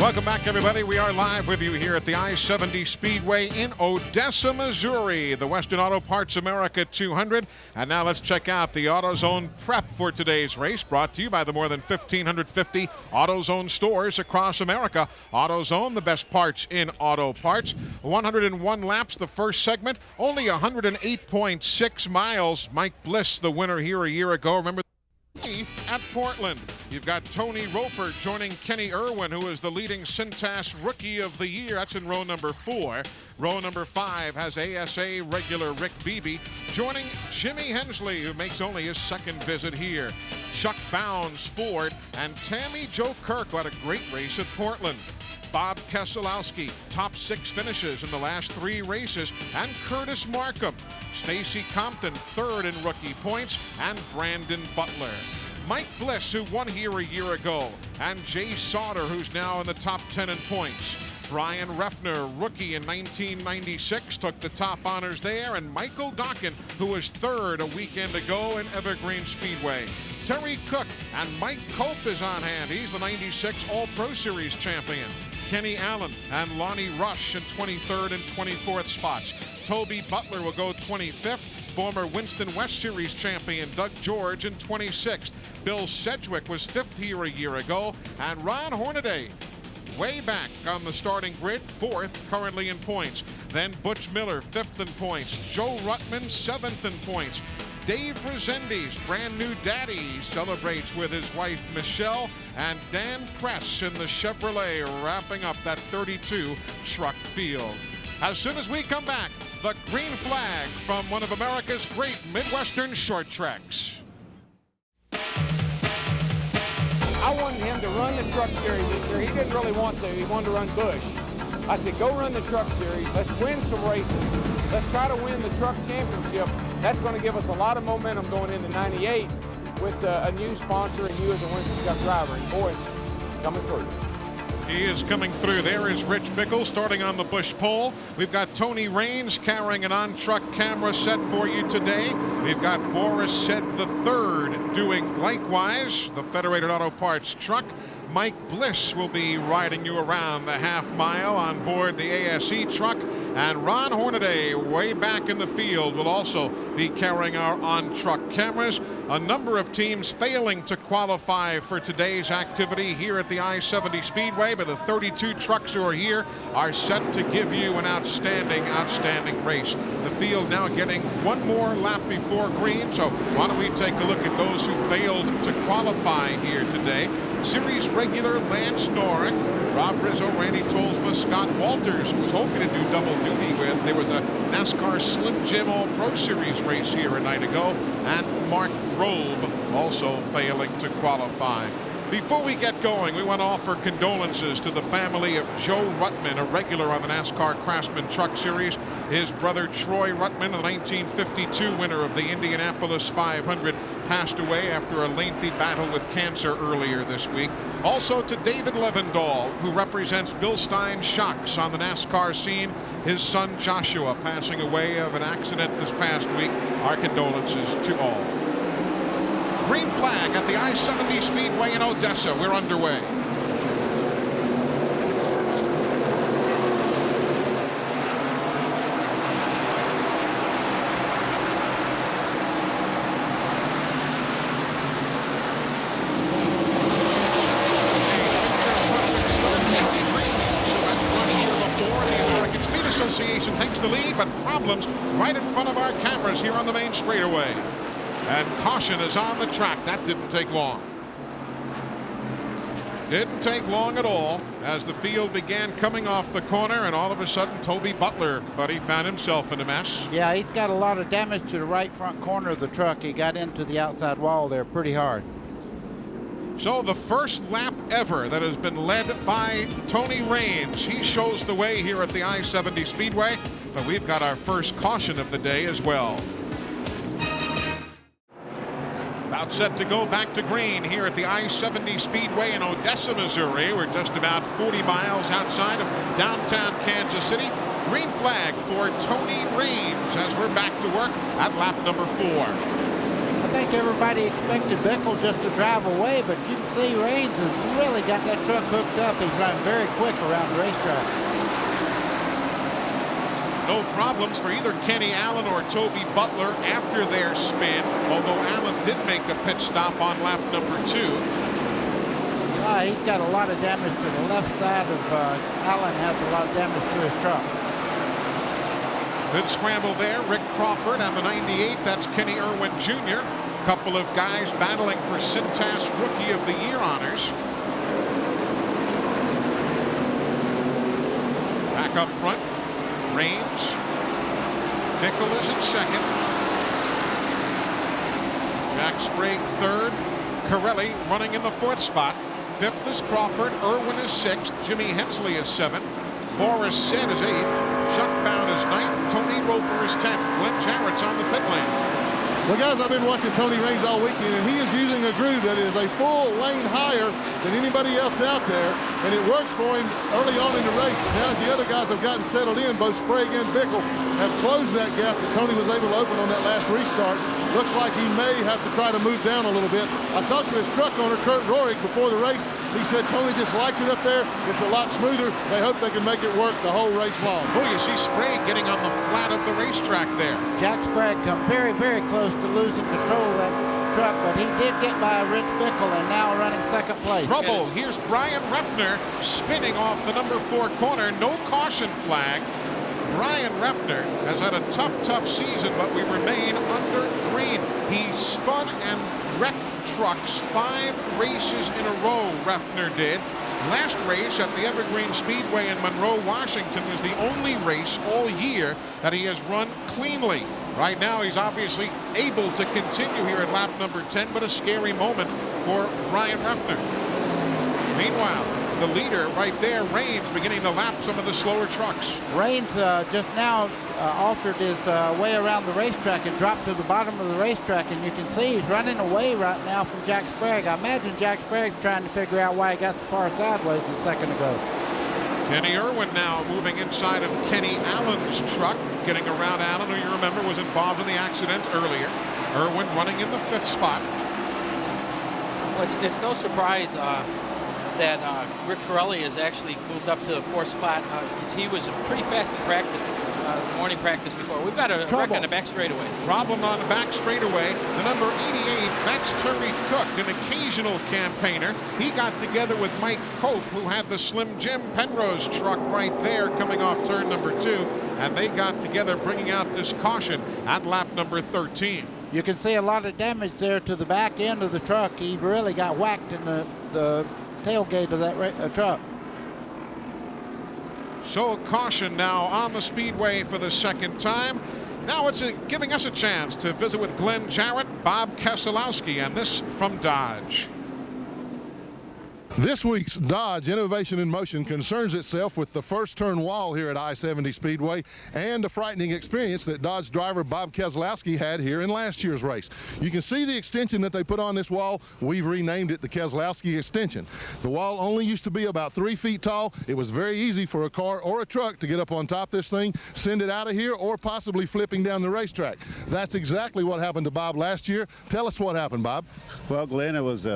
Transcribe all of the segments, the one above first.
Welcome back, everybody. We are live with you here at the I-70 Speedway in Odessa, Missouri, the Western Auto Parts America 200. And now let's check out the AutoZone prep for today's race, brought to you by the more than 1,550 AutoZone stores across America. AutoZone, the best parts in auto parts. 101 laps, the first segment, only 108.6 miles. Mike Bliss, the winner here a year ago. Remember at Portland. You've got Tony Roper joining Kenny Irwin, who is the leading Cintas Rookie of the Year. That's in row number 4. Row number 5 has ASA regular Rick Beebe joining Jimmy Hensley, who makes only his second visit here. Chuck Bounds Ford and Tammy Jo Kirk had a great race at Portland. Bob Keselowski, top 6 finishes in the last 3 races, and Curtis Markham. Stacy Compton, 3rd in rookie points, and Brandon Butler. Mike Bliss, who won here a year ago, and Jay Sauter, who's now in the top 10 in points. Brian Reffner, rookie in 1996, took the top honors there, and Michael Dokken, who was 3rd a weekend ago in Evergreen Speedway. Terry Cook and Mike Cope is on hand. He's the 96 All-Pro Series champion. Kenny Allen and Lonnie Rush in 23rd and 24th spots. Toby Butler will go 25th. Former Winston West Series champion Doug George in 26th. Bill Sedgwick was 5th here a year ago. And Ron Hornaday, way back on the starting grid, 4th currently in points. Then Butch Miller, 5th in points. Joe Ruttman, 7th in points. Dave Rezendes, brand new daddy, celebrates with his wife Michelle, and Dan Press in the Chevrolet wrapping up that 32 truck field. As soon as we come back, the green flag from one of America's great Midwestern short tracks. I wanted him to run the truck series this year. He didn't really want to. He wanted to run Busch. I said, go run the truck series. Let's win some races. Let's try to win the truck championship. That's going to give us a lot of momentum going into 98 with a new sponsor and you as a Winston Cup driver. And boy, coming through. He is coming through. There is Rich Bickle starting on the Busch pole. We've got Tony Raines carrying an on-truck camera set for you today. We've got Boris Sed III doing likewise, the Federated Auto Parts truck. Mike Bliss will be riding you around the half mile on board the ASE truck. And Ron Hornaday, way back in the field, will also be carrying our on-truck cameras. A number of teams failing to qualify for today's activity here at the I-70 Speedway, but the 32 trucks who are here are set to give you an outstanding race. The field now getting one more lap before green, so why don't we take a look at those who failed to qualify here today. Series regular Lance Norrick, Rob Rizzo, Randy Tolsma, Scott Walters, who was hoping to do double duty with. There was a NASCAR Slim Jim All-Pro Series race here a night ago, and Mark Robe also failing to qualify. Before we get going, we want to offer condolences to the family of Joe Ruttman, a regular on the NASCAR Craftsman Truck Series. His brother Troy Ruttman, the 1952 winner of the Indianapolis 500, passed away after a lengthy battle with cancer earlier this week. Also to David Levendahl, who represents Bill Stein Shocks on the NASCAR scene. His son Joshua passing away of an accident this past week. Our condolences to all. Green flag at the I-70 Speedway in Odessa. We're underway. Association takes the lead, but problems right in front of our cameras here on the main straightaway. And caution is on the track. That didn't take long. Didn't take long at all as the field began coming off the corner, and all of a sudden Toby Butler, buddy, found himself in a mess. Yeah, he's got a lot of damage to the right front corner of the truck. He got into the outside wall there pretty hard. So the first lap ever that has been led by Tony Raines. He shows the way here at the I-70 Speedway, but we've got our first caution of the day as well. About set to go back to green here at the I-70 Speedway in Odessa, Missouri. We're just about 40 miles outside of downtown Kansas City. Green flag for Tony Raines as we're back to work at lap number 4. I think everybody expected Bickle just to drive away, but you can see Raines has really got that truck hooked up. He's running very quick around the racetrack. No problems for either Kenny Allen or Toby Butler after their spin, although Allen did make a pit stop on lap number 2. He's got a lot of damage to the left side of Allen has a lot of damage to his truck. Good scramble there. Rick Crawford on the 98. That's Kenny Irwin Jr. Couple of guys battling for Cintas Rookie of the Year honors. Back up front, Raines. Bickle is in second. Jack Sprague third. Corelli running in the 4th spot. 5th is Crawford. Irwin is 6th. Jimmy Hensley is 7th. Boris Sid is 8th. Chuck Bound is 9th. Tony Roper is 10th. Glenn Jarrett's on the pit lane. Well, guys, I've been watching Tony Raines all weekend, and he is using a groove that is a full lane higher than anybody else out there, and it works for him early on in the race. But now the other guys have gotten settled in. Both Sprague and Bickle have closed that gap that Tony was able to open on that last restart. Looks like he may have to try to move down a little bit. I talked to his truck owner, Kurt Rohrig, before the race. He said Tony just likes it up there. It's a lot smoother. They hope they can make it work the whole race long. Oh, you see Sprague getting on the flat of the racetrack there. Jack Sprague come very, very close to losing control of that truck, but he did get by Rich Bickle and now running 2nd place. Trouble. Here's Brian Reffner spinning off the number 4 corner. No caution flag. Brian Reffner has had a tough season, but we remain under green. He spun and wrecked trucks 5 races in a row, Reffner did. Last race at the Evergreen Speedway in Monroe, Washington was the only race all year that he has run cleanly. Right now he's obviously able to continue here at lap number 10, but a scary moment for Brian Reffner. Meanwhile, the leader right there, Raines, beginning to lap some of the slower trucks. Raines just now altered his way around the racetrack and dropped to the bottom of the racetrack, and you can see he's running away right now from Jack Sprague. I imagine Jack Sprague trying to figure out why he got so far sideways a second ago. Kenny Irwin now moving inside of Kenny Allen's truck, getting around Allen, who you remember was involved in the accident earlier. Irwin running in the 5th spot. Well, it's no surprise that Rick Corelli has actually moved up to the 4th spot because he was pretty fast in practice, morning practice before. We've got a wreck on the back straightaway. Problem on the back straightaway. The number 88, that's Terry Cook, an occasional campaigner. He got together with Mike Cope, who had the Slim Jim Penrose truck right there coming off turn number 2, and they got together bringing out this caution at lap number 13. You can see a lot of damage there to the back end of the truck. He really got whacked in the tailgate of that truck. So caution now on the speedway for the 2nd time. Now it's giving us a chance to visit with Glenn Jarrett, Bob Keselowski, and this from Dodge. This week's Dodge Innovation in Motion concerns itself with the first turn wall here at I-70 Speedway and a frightening experience that Dodge driver Bob Keselowski had here in last year's race. You can see the extension that they put on this wall. We've renamed it the Keselowski extension. The wall only used to be about 3 feet tall. It was very easy for a car or a truck to get up on top of this thing, send it out of here, or possibly flipping down the racetrack. That's exactly what happened to Bob last year. Tell us what happened, Bob. Well, Glenn, it was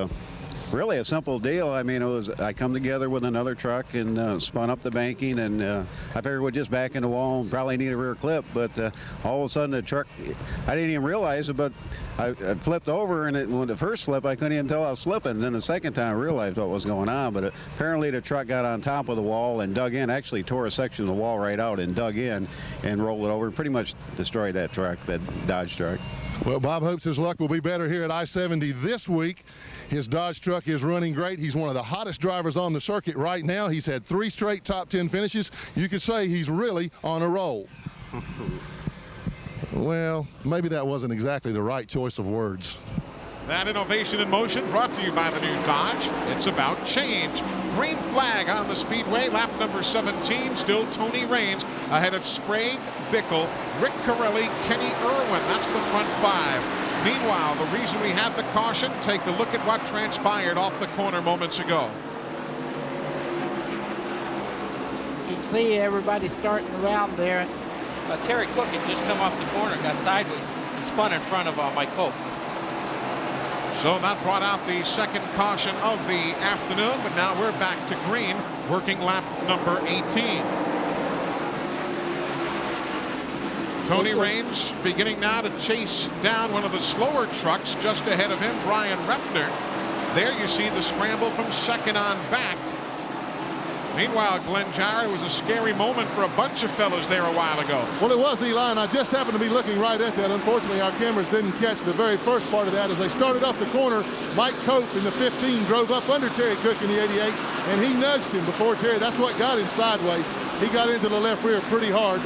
really a simple deal. I mean, I come together with another truck and spun up the banking, and I figured we'd just back in the wall and probably need a rear clip, but all of a sudden the truck, I didn't even realize it, but I flipped over, and when the first flip I couldn't even tell I was slipping, and then the second time I realized what was going on, but apparently the truck got on top of the wall and dug in, actually tore a section of the wall right out and dug in and rolled it over and pretty much destroyed that truck, that Dodge truck. Well, Bob hopes his luck will be better here at I-70 this week. His Dodge truck is running great. He's one of the hottest drivers on the circuit right now. He's had 3 straight top 10 finishes. You could say he's really on a roll. Well, maybe that wasn't exactly the right choice of words. That innovation in motion brought to you by the new Dodge. It's about change. Green flag on the speedway. Lap number 17. Still Tony Raines ahead of Sprague, Bickle, Rick Corelli, Kenny Irwin. That's the front 5. Meanwhile, the reason we had the caution, take a look at what transpired off the corner moments ago. You can see everybody starting around there. Terry Cook had just come off the corner, got sideways, and spun in front of Mike Cope. So that brought out the second caution of the afternoon, but now we're back to green, working lap number 18. Tony Raines beginning now to chase down one of the slower trucks just ahead of him, Brian Refner. There you see the scramble from second on back. Meanwhile, Glenn Jarrett, was a scary moment for a bunch of fellas there a while ago. Well, it was, Eli, and I just happened to be looking right at that. Unfortunately, our cameras didn't catch the very first part of that. As they started off the corner, Mike Cope in the 15 drove up under Terry Cook in the 88, and he nudged him before Terry. That's what got him sideways. He got into the left rear pretty hard.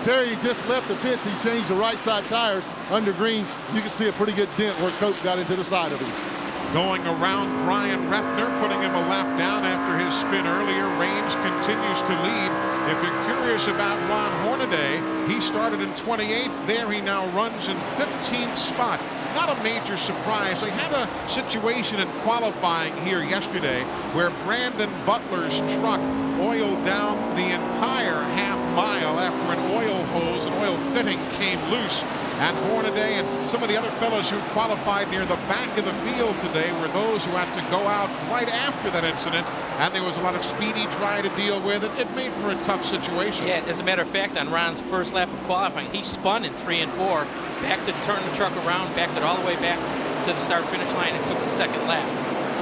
Terry just left the pits. He changed the right side tires under green. You can see a pretty good dent where Cope got into the side of him. Going around Brian Refner, putting him a lap down after his spin earlier. Raines continues to lead. If you're curious about Ron Hornaday, he started in 28th. There he now runs in 15th spot. Not a major surprise. They had a situation in qualifying here yesterday where Brandon Butler's truck oiled down the entire half mile after an oil hose, an oil fitting came loose. And Hornaday and some of the other fellows who qualified near the back of the field today were those who had to go out right after that incident, and there was a lot of speedy dry to deal with. It made for a tough situation. Yeah, as a matter of fact, on Ron's first lap of qualifying, he spun in 3 and 4, backed it, turned the truck around, backed it all the way back to the start-finish line, and took the second lap.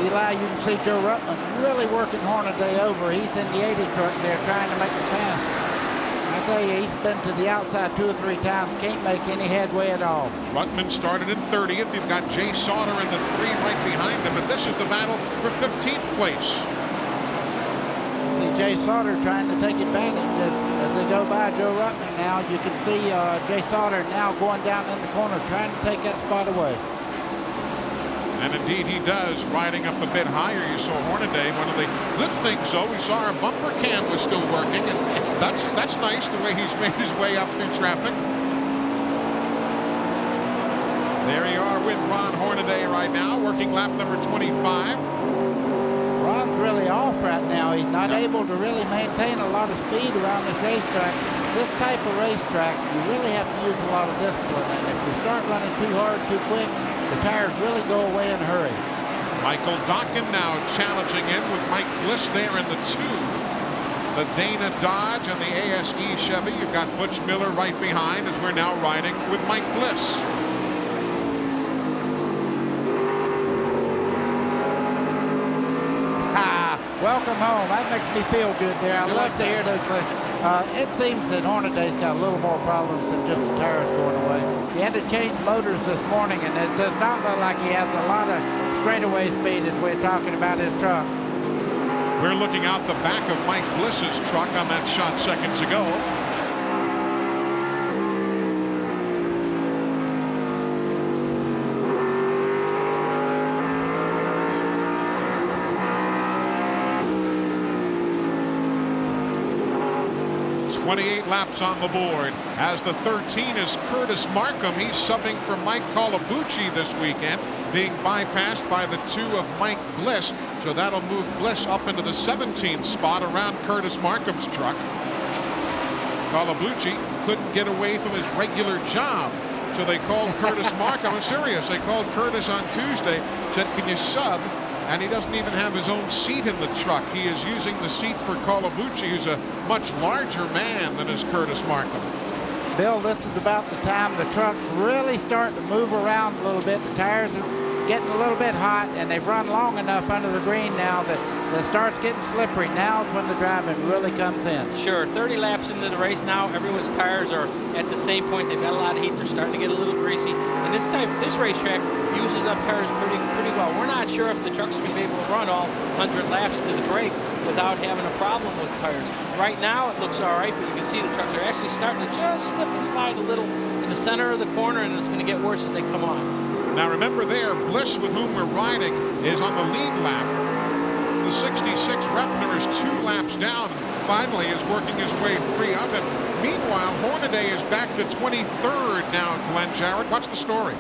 Eli, you can see Joe Rutland really working Hornaday over. He's in the 80 truck there trying to make the pass. I tell you, he's been to the outside 2 or 3 times, can't make any headway at all. Rutman started in 30th. You've got Jay Sauter in the 3 right behind him, but this is the battle for 15th place. See Jay Sauter trying to take advantage as they go by Joe Rutman now. You can see Jay Sauter now going down in the corner trying to take that spot away. And indeed he does, riding up a bit higher. You saw Hornaday. One of the good things, though, we saw our bumper cam was still working, and that's nice the way he's made his way up through traffic. There you are with Ron Hornaday right now, working lap number 25. Ron's really off right now. He's not able to really maintain a lot of speed around this racetrack. This type of racetrack, you really have to use a lot of discipline, and if you start running too hard, too quick, the tires really go away in a hurry. Michael Dockin now challenging in with Mike Bliss there in the 2. The Dana Dodge and the ASE Chevy. You've got Butch Miller right behind as we're now riding with Mike Bliss. Welcome home. That makes me feel good there. I love to hear those things. It seems that Hornaday's got a little more problems than just the tires going away. He had to change motors this morning, and it does not look like he has a lot of straightaway speed as we're talking about his truck. We're looking out the back of Mike Bliss's truck on that shot seconds ago. .28 laps on the board. As the 13 is Curtis Markham. He's subbing for Mike Colabucci this weekend, being bypassed by the 2 of Mike Bliss. So that'll move Bliss up into the 17th spot around Curtis Markham's truck. Colabucci couldn't get away from his regular job, so they called Curtis Markham. I'm serious. They called Curtis on Tuesday, said, "Can you sub?" And he doesn't even have his own seat in the truck. He is using the seat for Colabucci, who's a much larger man than is Curtis Markham. Bill, this is about the time the truck's really starting to move around a little bit. The tires are getting a little bit hot, and they've run long enough under the green now that it starts getting slippery. Now's when the driving really comes in. Sure, 30 laps into the race now, everyone's tires are at the same point. They've got a lot of heat. They're starting to get a little greasy. And this racetrack uses up tires pretty well. We're not sure if the truck's going to be able to run all 100 laps to the break without having a problem with tires. Right now, it looks all right, but you can see the trucks are actually starting to just slip and slide a little in the center of the corner, and it's going to get worse as they come off. Now remember there, Bliss, with whom we're riding, is on the lead lap. The 66 Refner is 2 laps down. Finally is working his way free of him. Meanwhile, Hornaday is back to 23rd now, Glenn Jarrett. What's the story?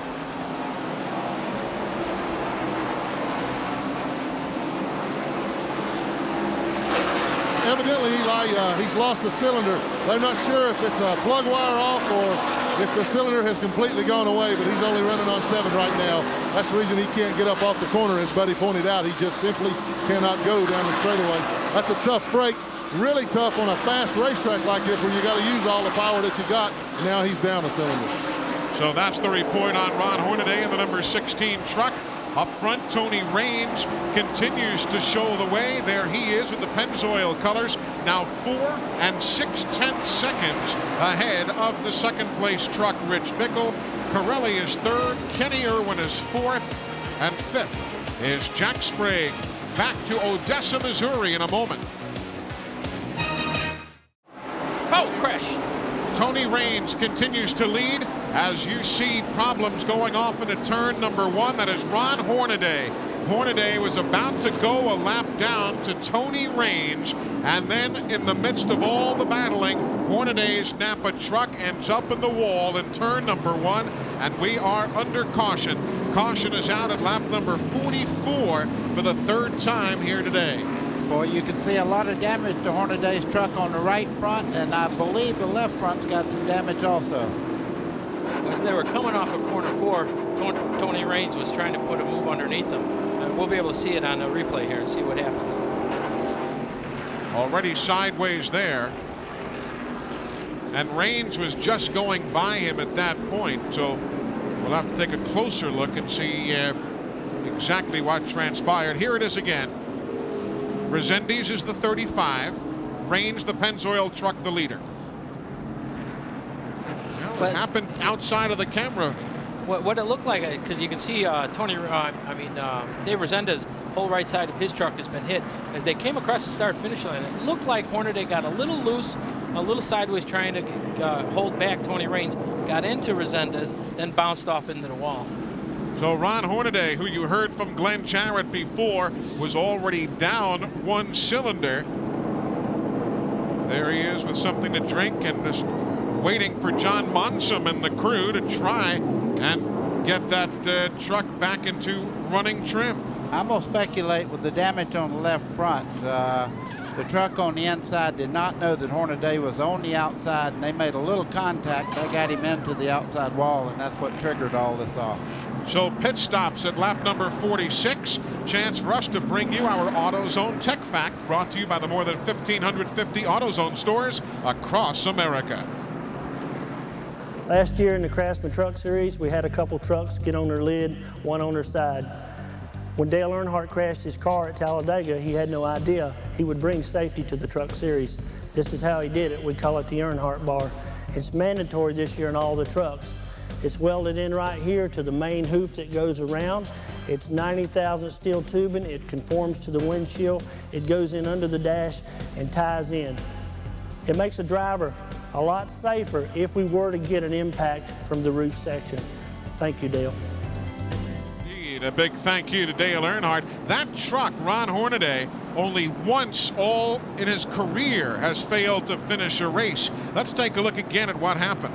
Evidently, Eli, he's lost a cylinder. They're not sure if it's a plug wire off or if the cylinder has completely gone away, but he's only running on 7 right now. That's the reason he can't get up off the corner, as Buddy pointed out. He just simply cannot go down the straightaway. That's a tough break, really tough on a fast racetrack like this where you got to use all the power that you got. Now he's down a cylinder. So that's the report on Ron Hornaday in the number 16 truck. Up front, Tony Raines continues to show the way. There he is with the Pennzoil colors, now 4 6/10 seconds ahead of the second place truck, Rich Bickle. Pirelli is 3rd, Kenny Irwin is 4th, and 5th is Jack Sprague. Back to Odessa, Missouri in a moment. Oh, crash. Tony Raines continues to lead as you see problems going off into turn number 1. That is Ron Hornaday. Hornaday was about to go a lap down to Tony Raines, and then in the midst of all the battling, Hornaday's Napa truck ends up in the wall in turn number 1, and we are under caution. Caution is out at lap number 44 for the 3rd time here today. Boy, you can see a lot of damage to Hornaday's truck on the right front, and I believe the left front's got some damage also. As they were coming off of corner 4, Tony Raines was trying to put a move underneath them. We'll be able to see it on the replay here and see what happens. Already sideways there. And Raines was just going by him at that point, so we'll have to take a closer look and see exactly what transpired. Here it is again. Resendiz is the 35. Raines, the Pennzoil truck, the leader. Well, it happened outside of the camera. What it looked like, because you can see Dave Resendiz, whole right side of his truck has been hit. As they came across the start-finish line, it looked like Hornaday got a little loose, a little sideways, trying to hold back Tony Raines, got into Resendiz, then bounced off into the wall. So Ron Hornaday, who you heard from Glenn Jarrett before, was already down 1 cylinder. There he is with something to drink and just waiting for John Monsom and the crew to try and get that truck back into running trim. I'm going to speculate with the damage on the left front. The truck on the inside did not know that Hornaday was on the outside, and they made a little contact. They got him into the outside wall, and that's what triggered all this off. So pit stops at lap number 46. Chance for us to bring you our AutoZone Tech Fact, brought to you by the more than 1,550 AutoZone stores across America. Last year in the Craftsman Truck Series, we had a couple trucks get on their lid, one on their side. When Dale Earnhardt crashed his car at Talladega, he had no idea he would bring safety to the Truck Series. This is how he did it. We call it the Earnhardt bar. It's mandatory this year in all the trucks. It's welded in right here to the main hoop that goes around. It's 90,000 steel tubing. It conforms to the windshield. It goes in under the dash and ties in. It makes a driver a lot safer if we were to get an impact from the roof section. Thank you, Dale. Indeed, a big thank you to Dale Earnhardt. That truck, Ron Hornaday, only once all in his career has failed to finish a race. Let's take a look again at what happened.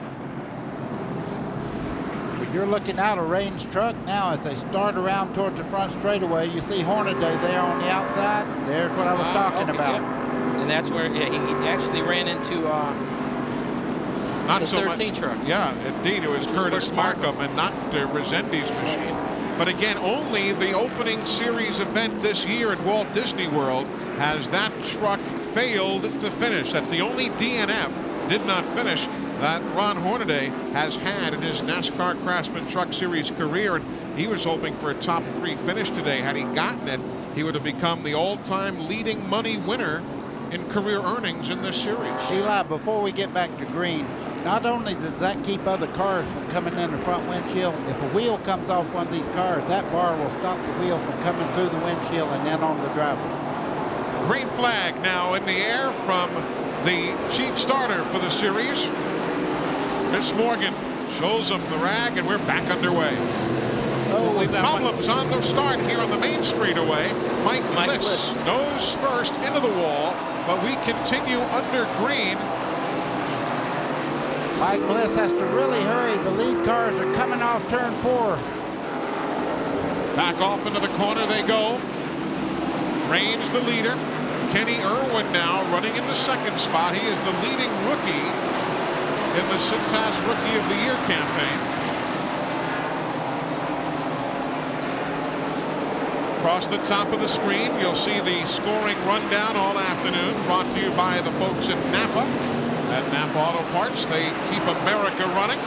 You're looking out a Raines truck now as they start around towards the front straightaway. You see Hornaday there on the outside. There's what I was talking about. Yeah. And that's where he actually ran into not the so 13 much, truck. Yeah, indeed, it was Curtis Markham and not Resendiz's machine. But again, only the opening series event this year at Walt Disney World has that truck failed to finish. That's the only DNF did not finish that Ron Hornaday has had in his NASCAR Craftsman Truck Series career, and he was hoping for a top 3 finish today. Had he gotten it, he would have become the all-time leading money winner in career earnings in this series. Eli, before we get back to green, not only does that keep other cars from coming in the front windshield, if a wheel comes off one of these cars, that bar will stop the wheel from coming through the windshield and then on the driver. Green flag now in the air from the chief starter for the series. Chris Morgan shows them the rag, and we're back underway. Oh, Problems on the start here on the main straightaway. Mike Bliss nose first into the wall, but we continue under green. Mike Bliss has to really hurry. The lead cars are coming off turn 4. Back off into the corner they go. Raines the leader. Kenny Irwin now running in the second spot. He is the leading rookie in the Cintas Rookie of the Year campaign. Across the top of the screen, you'll see the scoring rundown all afternoon, brought to you by the folks at Napa. At Napa Auto Parts, they keep America running.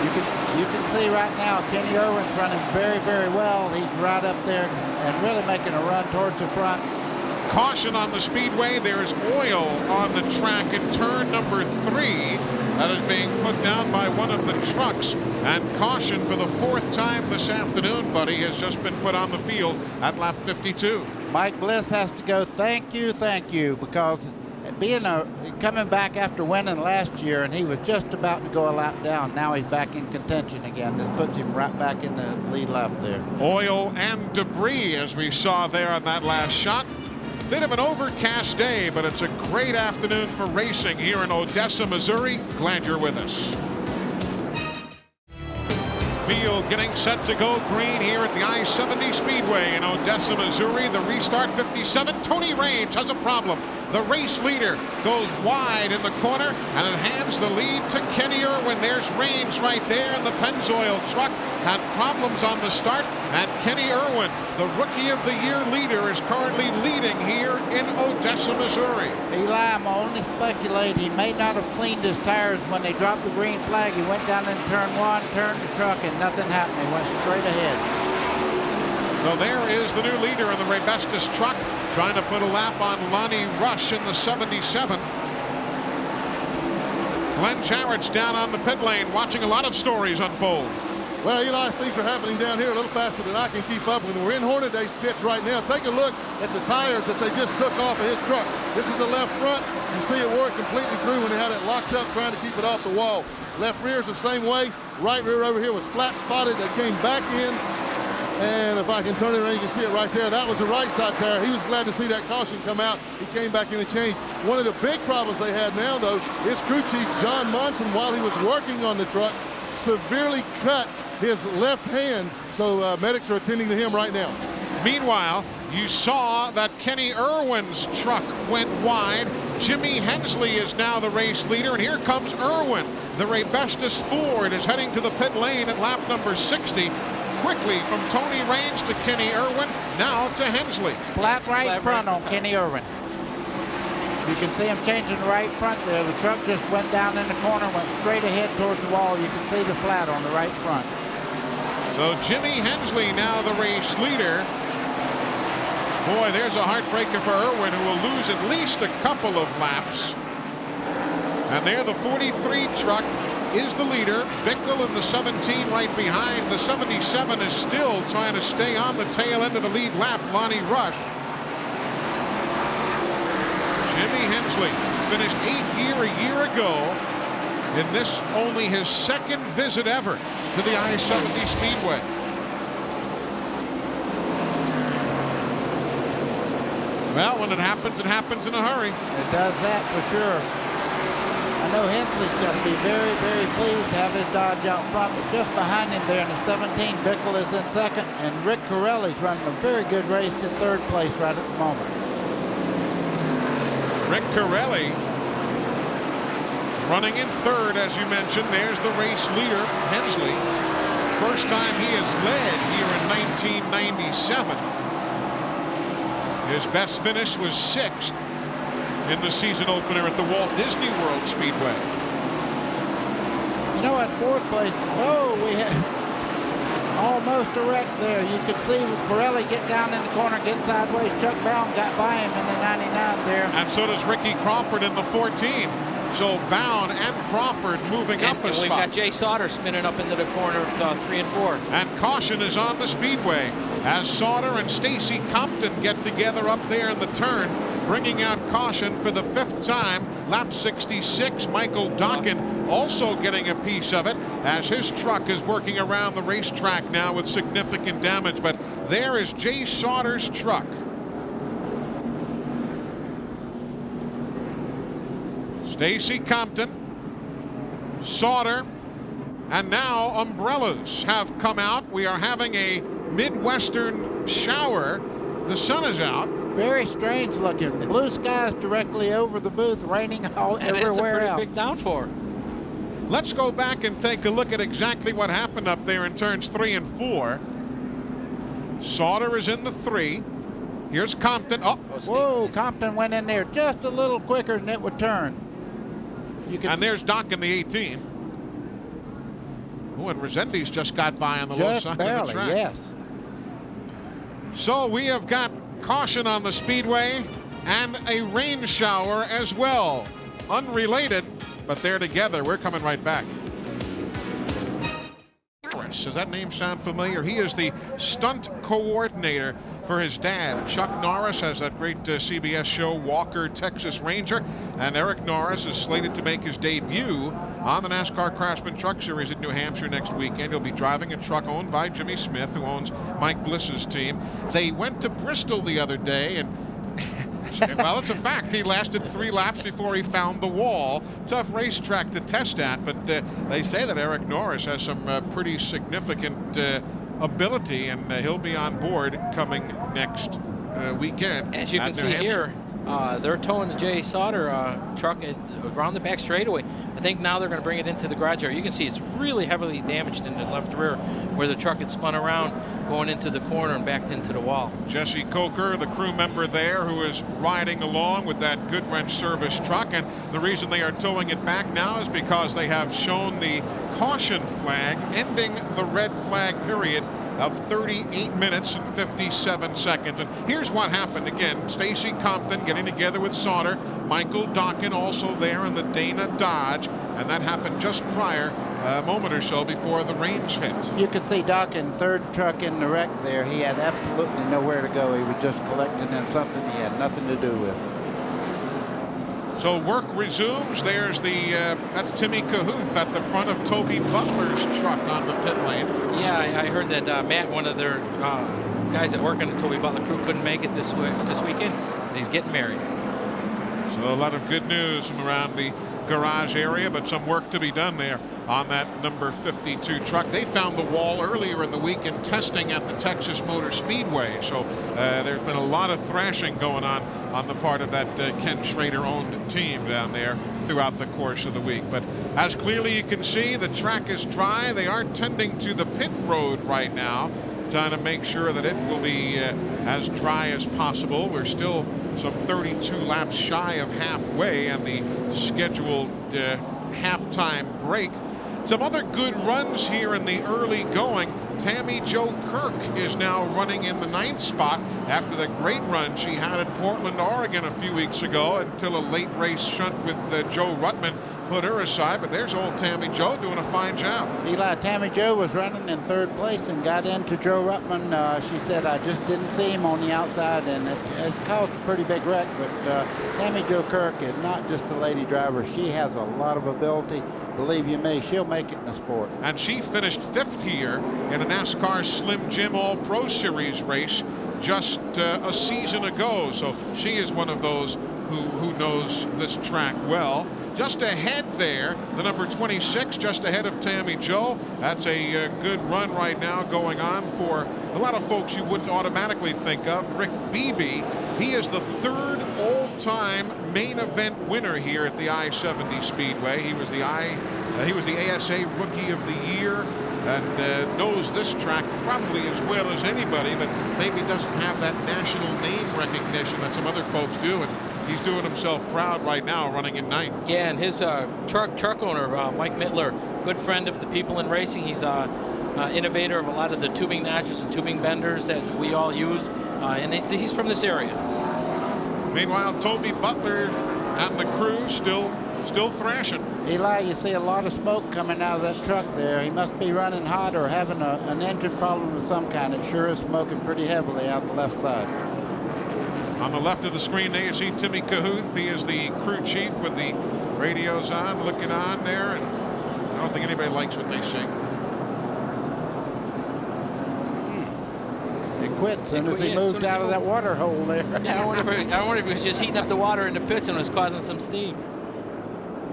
You can see right now Kenny Irwin's running very, very well. He's right up there and really making a run towards the front. Caution on the speedway. There is oil on the track in turn number 3. That is being put down by one of the trucks. And caution for the 4th time this afternoon, buddy, has just been put on the field at lap 52. Mike Bliss has to go thank you, because coming back after winning last year, and he was just about to go a lap down. Now he's back in contention again. This puts him right back in the lead lap there. Oil and debris, as we saw there on that last shot. Bit of an overcast day, but it's a great afternoon for racing here in Odessa, Missouri. Glad you're with us. Field getting set to go green here at the I-70 Speedway in Odessa, Missouri. The restart 57. Tony Raines has a problem. The race leader goes wide in the corner, and it hands the lead to Kenny Irwin. There's Raines right there, and the Pennzoil truck had problems on the start, and Kenny Irwin, the Rookie of the Year leader, is currently leading here in Odessa, Missouri. Eli, I'm only speculate he may not have cleaned his tires when they dropped the green flag. He went down in turn 1, turned the truck, and nothing happened. He went straight ahead. So there is the new leader in the Rebescus truck, trying to put a lap on Lonnie Rush in the 77. Glenn Jarrett's down on the pit lane, watching a lot of stories unfold. Well, Eli, things are happening down here a little faster than I can keep up with. We're in Hornaday's pits right now. Take a look at the tires that they just took off of his truck. This is the left front. You see it wore it completely through when they had it locked up trying to keep it off the wall. Left rear is the same way. Right rear over here was flat spotted. They came back in. And if I can turn it around, you can see it right there. That was the right side tire. He was glad to see that caution come out. He came back in and changed. One of the big problems they had now, though, is crew chief John Monson, while he was working on the truck, severely cut his left hand. So medics are attending to him right now. Meanwhile, you saw that Kenny Irwin's truck went wide. Jimmy Hensley is now the race leader, and here comes Irwin. The Rebescus Ford is heading to the pit lane at lap number 60. Quickly from Tony Raines to Kenny Irwin, now to Hensley. Flat right front on Kenny Irwin. You can see him changing the right front there. The truck just went down in the corner, went straight ahead towards the wall. You can see the flat on the right front. So Jimmy Hensley now the race leader. Boy, there's a heartbreaker for Irwin, who will lose at least a couple of laps. And there the 43 truck is the leader. Bickle in the 17 right behind. The 77 is still trying to stay on the tail end of the lead lap, Lonnie Rush. Jimmy Hensley finished 8th here a year ago. In this only his 2nd visit ever to the I-70 Speedway. Well, when it happens in a hurry. It does that for sure. I know Hensley's going to be very, very pleased to have his Dodge out front, but just behind him there in the 17, Bickle is in 2nd, and Rick Corelli's running a very good race in 3rd place right at the moment. Rick Corelli running in 3rd, as you mentioned. There's the race leader, Hensley. First time he has led here in 1997. His best finish was 6th in the season opener at the Walt Disney World Speedway. You know, at 4th place, we had almost a wreck there. You could see Corelli get down in the corner, get sideways. Chuck Bound got by him in the 99 there. And so does Ricky Crawford in the 14. So Bound and Crawford moving up a spot. We've got Jay Sauter spinning up into the corner of 3 and 4. And caution is on the speedway as Sauter and Stacy Compton get together up there in the turn, bringing out caution for the 5th time. Lap 66, Michael Dockin also getting a piece of it as his truck is working around the racetrack now with significant damage. But there is Jay Sauter's truck. Stacy Compton, Sauter, and now umbrellas have come out. We are having a Midwestern shower. The sun is out. Very strange looking. Blue skies directly over the booth, raining everywhere it's a else. pretty big downpour. Let's go back and take a look at exactly what happened up there in turns 3 and 4. Sauter is in the 3. Here's Compton. Oh, whoa, Compton went in there just a little quicker than it would turn. And there's Doc in the 18. Oh, and Resendiz just got by on the low side of the track. Yes. So we have got caution on the speedway and a rain shower as well. Unrelated, but they're together. We're coming right back. Does that name sound familiar? He is the stunt coordinator for his dad. Chuck Norris has that great CBS show, Walker, Texas Ranger. And Eric Norris is slated to make his debut on the NASCAR Craftsman Truck Series in New Hampshire next weekend. He'll be driving a truck owned by Jimmy Smith, who owns Mike Bliss's team. They went to Bristol the other day, and well, it's a fact. He lasted 3 laps before he found the wall. Tough racetrack to test at, but they say that Eric Norris has some pretty significant ability, and he'll be on board coming next weekend. As you can see here, they're towing the Jay Sauter truck around the back straightaway. I think now they're going to bring it into the garage area. You can see it's really heavily damaged in the left rear where the truck had spun around going into the corner and backed into the wall. Jesse Coker, the crew member there, who is riding along with that Goodwrench service truck, and the reason they are towing it back now is because they have shown the caution flag ending the red flag period of 38 minutes and 57 seconds. And here's what happened again. Stacy Compton getting together with Sauter, Michael Dockin also there in the Dana Dodge, and that happened just prior, a moment or so before the rains hit. You can see Dockin, third truck in the wreck there. He had absolutely nowhere to go. He was just collecting in something he had nothing to do with. So work resumes. There's the, that's Timmy Cahuth at the front of Toby Butler's truck on the pit lane. Yeah, I heard that Matt, one of their guys that work on the Toby Butler crew, couldn't make it this weekend because he's getting married. So a lot of good news from around the garage area, but some work to be done there on that number 52 truck. They found the wall earlier in the week in testing at the Texas Motor Speedway. So there's been a lot of thrashing going on the part of that Ken Schrader-owned team down there throughout the course of the week. But as clearly you can see, the track is dry. They are tending to the pit road right now, trying to make sure that it will be as dry as possible. We're still some 32 laps shy of halfway and the scheduled halftime break. Some other good runs here in the early going. Tammy Jo Kirk is now running in the 9th spot after the great run she had at Portland, Oregon a few weeks ago until a late race shunt with Joe Ruttman put her aside. But there's old Tammy Jo doing a fine job. Eli, Tammy Jo was running in 3rd place and got into Joe Ruttman. She said, I just didn't see him on the outside, and it caused a pretty big wreck. But Tammy Jo Kirk is not just a lady driver. She has a lot of ability. Believe you me, she'll make it in the sport. And she finished 5th here in a NASCAR Slim Jim All-Pro Series race just a season ago. So she is one of those who knows this track well. Just ahead there, the number 26, just ahead of Tammy Jo. That's a good run right now going on for a lot of folks you wouldn't automatically think of. Rick Beebe, he is the 3rd all-time main event winner here at the I-70 Speedway. He was the ASA Rookie of the Year and knows this track probably as well as anybody, but maybe doesn't have that national name recognition that some other folks do. And he's doing himself proud right now, running in 9th. Yeah, and his truck owner, Mike Mittler, good friend of the people in racing. He's innovator of a lot of the tubing notches and tubing benders that we all use, and he's from this area. Meanwhile, Toby Butler and the crew still thrashing. Eli, you see a lot of smoke coming out of that truck there. He must be running hot or having an engine problem of some kind. It sure is smoking pretty heavily out the left side. On the left of the screen there you see Timmy Cahuth. He is the crew chief with the radios on, looking on there, and I don't think anybody likes what they sing. He quit as soon as he moved out of that water hole there. Yeah, I wonder if he was just heating up the water in the pits and was causing some steam.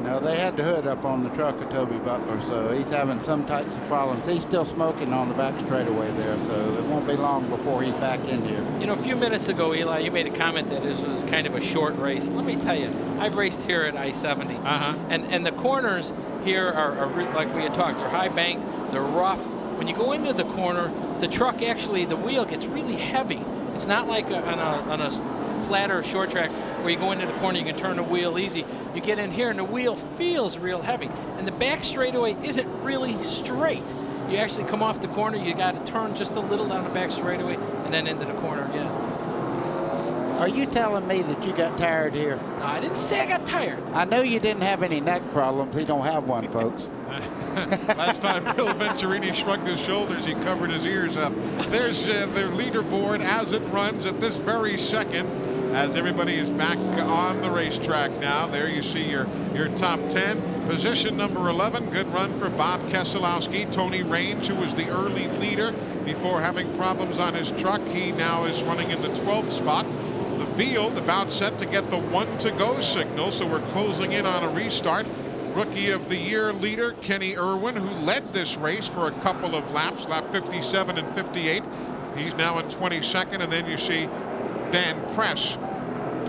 No, they had the hood up on the truck of Toby Butler, so he's having some types of problems. He's still smoking on the back straightaway there, so it won't be long before he's back in here. You know, a few minutes ago, Eli, you made a comment that this was kind of a short race. Let me tell you, I've raced here at I-70, and the corners here are like we had talked, they're high banked, they're rough. When you go into the corner, the truck actually, the wheel gets really heavy. It's not like on a flatter short track where you go into the corner, you can turn the wheel easy. You get in here and the wheel feels real heavy. And the back straightaway isn't really straight. You actually come off the corner, you got to turn just a little down the back straightaway and then into the corner again. Are you telling me that you got tired here? No, I didn't say I got tired. I know you didn't have any neck problems. He don't have one, folks. Last time Bill Venturini shrugged his shoulders, he covered his ears up. There's the leaderboard as it runs at this very second, as everybody is back on the racetrack now. There you see your top 10. Position number 11, good run for Bob Keselowski. Tony Range, who was the early leader before having problems on his truck, he now is running in the 12th spot. The field about set to get the 1 to go signal, so we're closing in on a restart. Rookie of the Year leader Kenny Irwin, who led this race for a couple of laps, lap 57 and 58. He's now in 22nd, and then you see Dan Press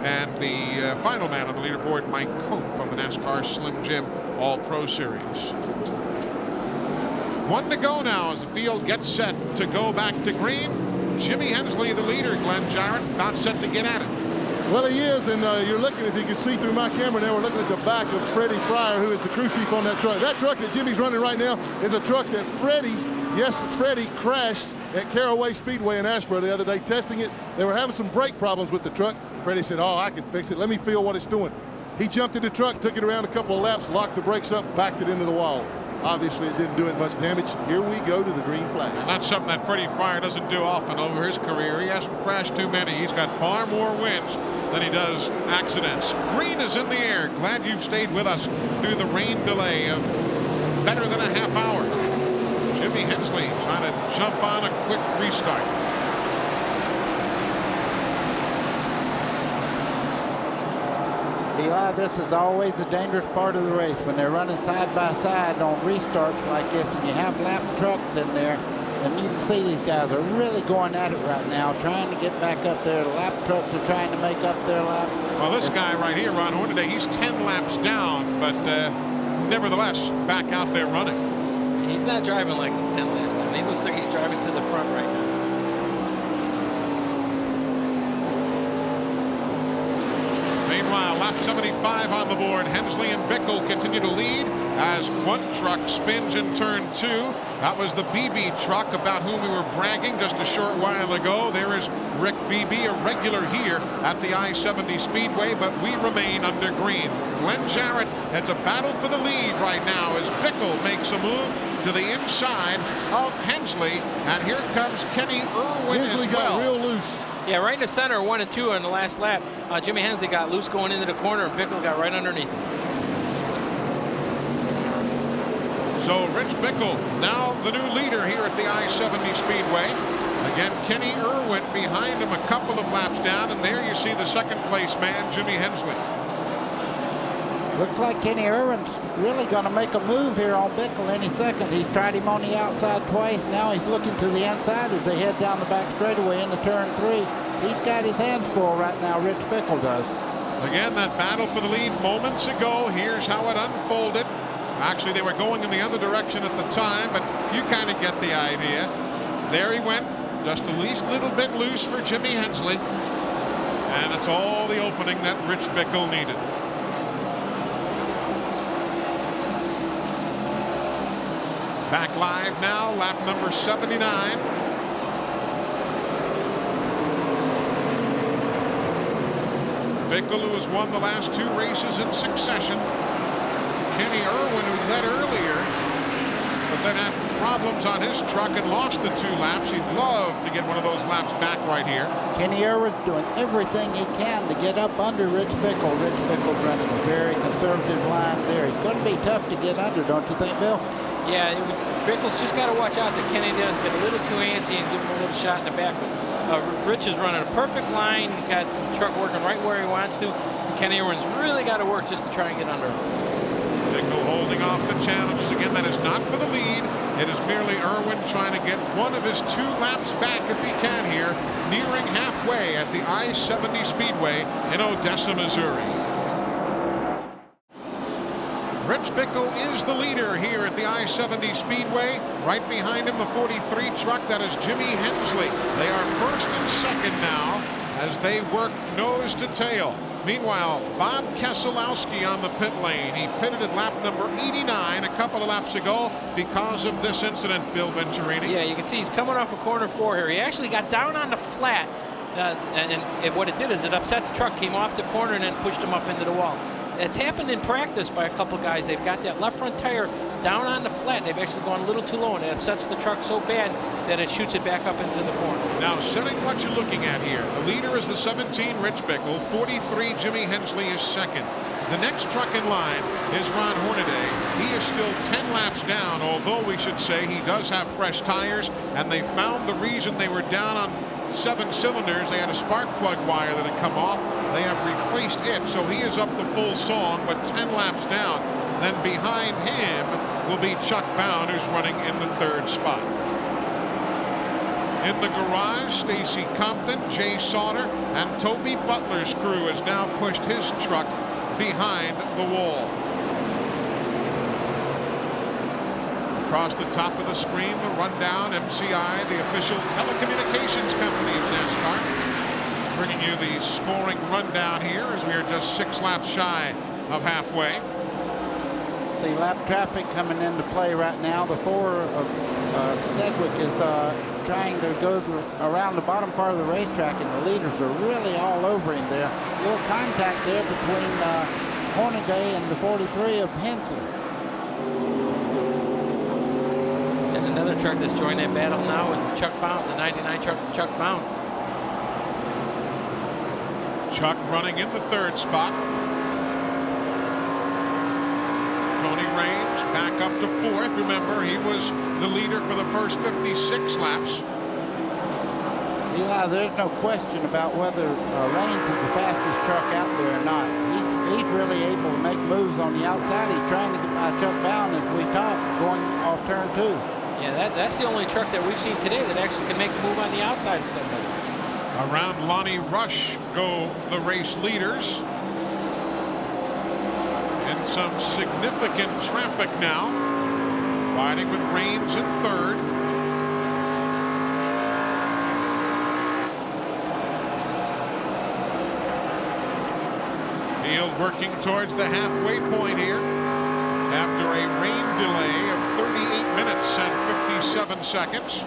and the final man on the leaderboard, Mike Cope from the NASCAR Slim Jim All-Pro Series. 1 to go now as the field gets set to go back to green. Jimmy Hensley, the leader, Glenn Jarrett, not set to get at it. Well, he is, and you're looking, if you can see through my camera now, we're looking at the back of Freddie Fryer, who is the crew chief on that truck. That truck that Jimmy's running right now is a truck that Freddie crashed at Caraway Speedway in Asheboro the other day testing it. They were having some brake problems with the truck. Freddie said, oh, I can fix it. Let me feel what it's doing. He jumped in the truck, took it around a couple of laps, locked the brakes up, backed it into the wall. Obviously, it didn't do it much damage. Here we go to the green flag. And that's something that Freddie Fryer doesn't do often over his career. He hasn't crashed too many. He's got far more wins than he does accidents. Green is in the air. Glad you've stayed with us through the rain delay of better than a half hour. Jimmy Hensley trying to jump on a quick restart. Eli, this is always a dangerous part of the race when they're running side by side on restarts like this, and you have lap trucks in there, and you can see these guys are really going at it right now, trying to get back up there. The lap trucks are trying to make up their laps. Well, this guy right here, Ron Hornaday, he's 10 laps down, but nevertheless back out there running. He's not driving like he's 10 laps down. He looks like he's driving to the front right now. Meanwhile, lap 75 on the board. Hensley and Bickle continue to lead as one truck spins in turn 2. That was the BB truck about whom we were bragging just a short while ago. There is Rick Beebe, a regular here at the I-70 Speedway, but we remain under green. Glenn Jarrett, it's a battle for the lead right now as Bickle makes a move to the inside of Hensley, and here comes Kenny Irwin Hensley as well. got real loose. Yeah, right in the center, 1 and 2 on the last lap. Jimmy Hensley got loose going into the corner, and Bickle got right underneath him. So Rich Bickle, now the new leader here at the I-70 Speedway. Again, Kenny Irwin behind him a couple of laps down, and there you see the second place man, Jimmy Hensley. Looks like Kenny Irwin's really going to make a move here on Bickle any second. He's tried him on the outside twice. Now he's looking to the inside as they head down the back straightaway into turn 3. He's got his hands full right now, Rich Bickle does. Again, that battle for the lead moments ago. Here's how it unfolded. Actually, they were going in the other direction at the time, but you kind of get the idea. There he went, just the least little bit loose for Jimmy Hensley. And it's all the opening that Rich Bickle needed. Back live now, lap number 79. Bickle, who has won the last 2 races in succession. Kenny Irwin, who led earlier, but then had problems on his truck and lost the 2 laps. He'd love to get one of those laps back right here. Kenny Irwin's doing everything he can to get up under Rich Bickle. Rich Bickle's running a very conservative line there. It's going to be tough to get under, don't you think, Bill? Yeah, Bickle's just got to watch out that Kenny does get a little too antsy and give him a little shot in the back. But Rich is running a perfect line. He's got the truck working right where he wants to. And Kenny Irwin's really got to work just to try and get under him. holding off the challenges. Again, that is not for the lead. It is merely Irwin trying to get one of his 2 laps back if he can here, nearing halfway at the I-70 Speedway in Odessa, Missouri. Rich Bickle is the leader here at the I-70 Speedway. Right behind him, the 43 truck, that is Jimmy Hensley. They are first and second now as they work nose to tail. Meanwhile, Bob Keselowski on the pit lane. He pitted at lap number 89 a couple of laps ago because of this incident, Bill Venturini. Yeah, you can see he's coming off of corner 4 here. He actually got down on the flat, and what it did is it upset the truck, came off the corner, and then pushed him up into the wall. It's happened in practice by a couple guys. They've got that left front tire down on the flat. They've actually gone a little too low, and it upsets the truck so bad that it shoots it back up into the corner. Now, setting what you're looking at here, the leader is the 17 Rich Bickle, 43 Jimmy Hensley is second. The next truck in line is Ron Hornaday. He is still 10 laps down, although we should say he does have fresh tires, and they found the reason they were down on 7 cylinders. They had a spark plug wire that had come off. They have replaced it, so he is up the full song, but 10 laps down. Then behind him will be Chuck Bound, who's running in the 3rd spot. In the garage, Stacy Compton, Jay Sauter, and Toby Butler's crew has now pushed his truck behind the wall. Across the top of the screen, the rundown, MCI, the official telecommunications company of NASCAR, bringing you the scoring rundown here as we are just 6 laps shy of halfway. See lap traffic coming into play right now. The 4 of Sedgwick is trying to go around the bottom part of the racetrack, and the leaders are really all over him there. A little contact there between Hornaday and the 43 of Hensley. And another truck that's joined that battle now is the Chuck Bound, the 99 truck, Chuck Bound. Chuck running in the 3rd spot. Tony Raines back up to 4th. Remember, he was the leader for the first 56 laps. Eli, there's no question about whether Raines is the fastest truck out there or not. He's really able to make moves on the outside. He's trying to get by Chuck Bound as we talk, going off turn 2. Yeah, that's the only truck that we've seen today that actually can make a move on the outside instead of it. Around Lonnie Rush go the race leaders. And some significant traffic now. Fighting with Raines in 3rd. Field working towards the halfway point here after a rain delay of 38 minutes and 57 seconds.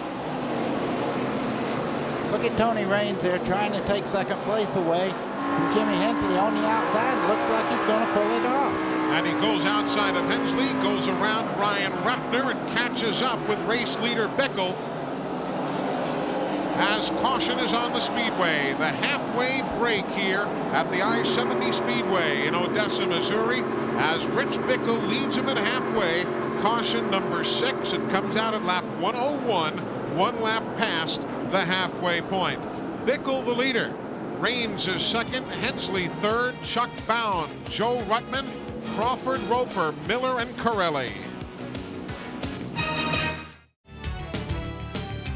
Look at Tony Raines there trying to take 2nd place away from Jimmy Hensley on the outside. Looks like he's going to pull it off. And he goes outside of Hensley, goes around Brian Reffner and catches up with race leader Bickle. As caution is on the speedway, the halfway break here at the I-70 Speedway in Odessa, Missouri, as Rich Bickle leads him at halfway. Caution number 6. It comes out at lap 101, 1 lap past the halfway point. Bickle the leader. Raines is 2nd, Hensley 3rd, Chuck Bound, Joe Ruttman, Crawford, Roper, Miller, and Corelli.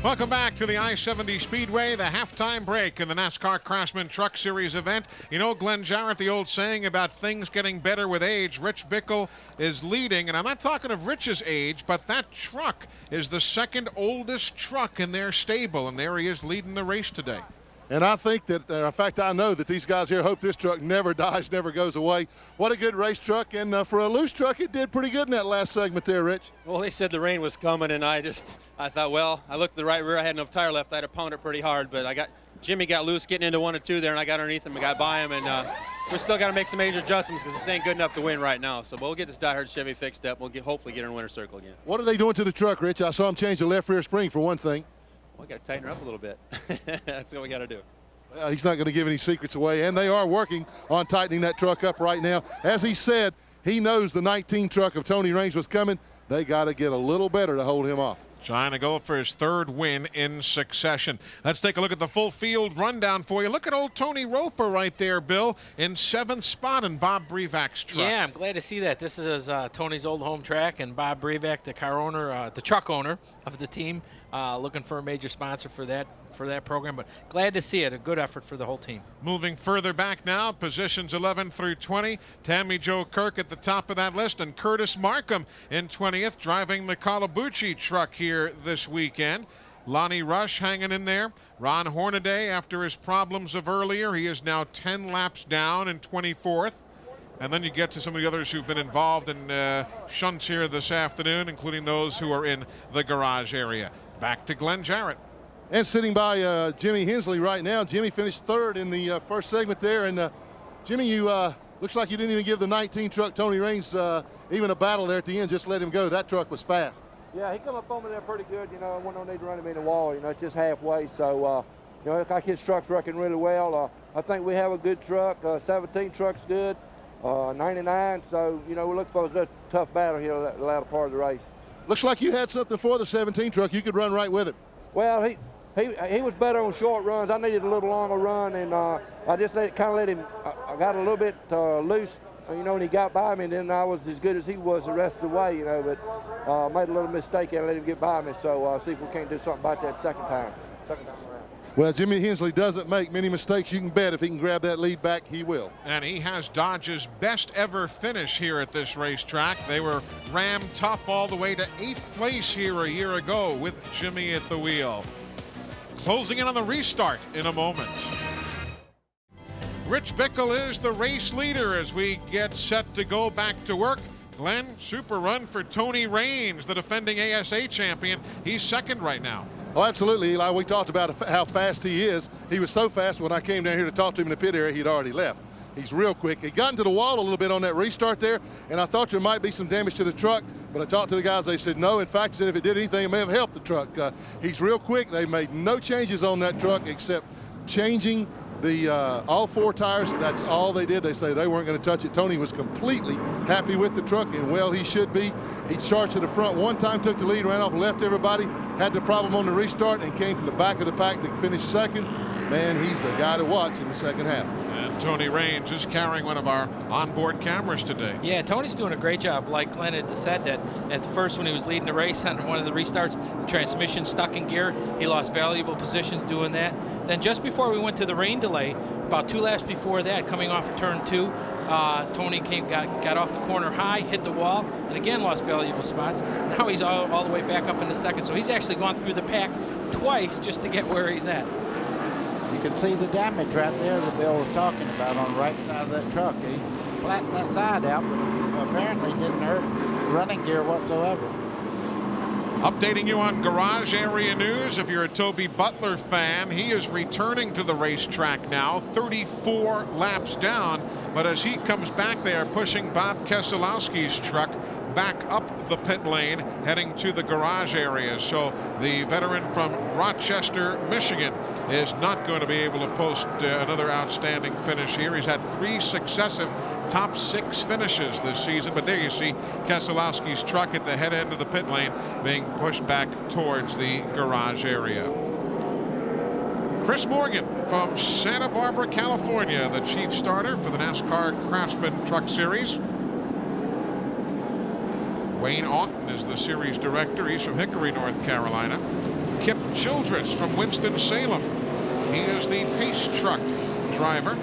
Welcome back to the I-70 Speedway, the halftime break in the NASCAR Craftsman Truck Series event. You know, Glenn Jarrett, the old saying about things getting better with age. Rich Bickle is leading, and I'm not talking of Rich's age, but that truck is the 2nd oldest truck in their stable, and there he is leading the race today. And I think that, in fact, I know that these guys here hope this truck never dies, never goes away. What a good race truck, and for a loose truck, it did pretty good in that last segment there, Rich. Well, they said the rain was coming, and I thought, well, I looked to the right rear, I had enough tire left, I had to pound it pretty hard, but Jimmy got loose getting into 1 and 2 there, and I got underneath him and got by him, and we still got to make some major adjustments because this ain't good enough to win right now. So we'll get this diehard Chevy fixed up. We'll hopefully get in winner's circle again. What are they doing to the truck, Rich? I saw them change the left rear spring for one thing. Well, we got to tighten her up a little bit. That's what we got to do. Well, he's not going to give any secrets away, and they are working on tightening that truck up right now. As he said, he knows the 19 truck of Tony Raines was coming. They got to get a little better to hold him off. Trying to go for his third win in succession. Let's take a look at the full field rundown for you. Look at old Tony Roper right there, Bill, in 7th spot in Bob Brevac's truck. Yeah, I'm glad to see that. This is Tony's old home track, and Bob Brevac, the car owner, the truck owner of the team, looking for a major sponsor for that program. But glad to see it. A good effort for the whole team. Moving further back now, positions 11 through 20. Tammy Jo Kirk at the top of that list, and Curtis Markham in 20th, driving the Calabucci truck here this weekend. Lonnie Rush hanging in there. Ron Hornaday, after his problems of earlier, he is now 10 laps down in 24th. And then you get to some of the others who've been involved in shunts here this afternoon, including those who are in the garage area. Back to Glenn Jarrett. And sitting by Jimmy Hensley right now. Jimmy finished 3rd in the first segment there. And Jimmy, you looks like you didn't even give the 19 truck Tony Raines even a battle there at the end. Just let him go. That truck was fast. Yeah, he come up on me there pretty good. You know, I don't need to run him in the wall. You know, it's just halfway. So, you know, it's like his truck's working really well. I think we have a good truck. 17 truck's good. 99. So, you know, we look for a tough battle here the latter part of the race. Looks like you had something for the 17 truck. You could run right with it. Well, he was better on short runs. I needed a little longer run, and I just kind of let him. I got a little bit loose, you know, when he got by me, and then I was as good as he was the rest of the way, you know. But made a little mistake and let him get by me. So see if we can't do something about that second time around. Well, Jimmy Hensley doesn't make many mistakes. You can bet if he can grab that lead back, he will. And he has Dodge's best ever finish here at this racetrack. They were rammed tough all the way to 8th place here a year ago with Jimmy at the wheel. Closing in on the restart in a moment. Rich Bickle is the race leader as we get set to go back to work. Glenn, super run for Tony Raines, the defending ASA champion. He's 2nd right now. Oh, absolutely, Eli. We talked about how fast he is. He was so fast when I came down here to talk to him in the pit area, he'd already left. He's real quick. He got into the wall a little bit on that restart there, and I thought there might be some damage to the truck, but I talked to the guys. They said no. In fact, said if it did anything, it may have helped the truck. He's real quick. They made no changes on that truck except changing the all 4 tires. That's all they did. They say they weren't going to touch it. Tony was completely happy with the truck, and well, he should be. He charged to the front one time, took the lead, ran off, left everybody, had the problem on the restart, and came from the back of the pack to finish 2nd. Man, he's the guy to watch in the second half. And Tony Raines is carrying one of our onboard cameras today. Yeah, Tony's doing a great job. Like Glenn had said, that at first when he was leading the race on one of the restarts, the transmission stuck in gear. He lost valuable positions doing that. Then just before we went to the rain delay, about 2 laps before that, coming off of turn 2, Tony got off the corner high, hit the wall, and again lost valuable spots. Now he's all the way back up in the 2nd. So he's actually gone through the pack twice just to get where he's at. You can see the damage right there that Bill was talking about on the right side of that truck. He flattened that side out, but apparently didn't hurt running gear whatsoever. Updating you on garage area news. If you're a Toby Butler fan, he is returning to the racetrack now, 34 laps down. But as he comes back, they are pushing Bob Keselowski's truck back up the pit lane, heading to the garage area. So the veteran from Rochester, Michigan, is not going to be able to post another outstanding finish here. He's had 3 successive top 6 finishes this season, but there you see Keselowski's truck at the head end of the pit lane being pushed back towards the garage area. Chris Morgan from Santa Barbara, California, the chief starter for the NASCAR Craftsman Truck Series. Wayne Aughton is the series director. He's from Hickory, North Carolina. Kip Childress from Winston-Salem. He is the Pace truck driver.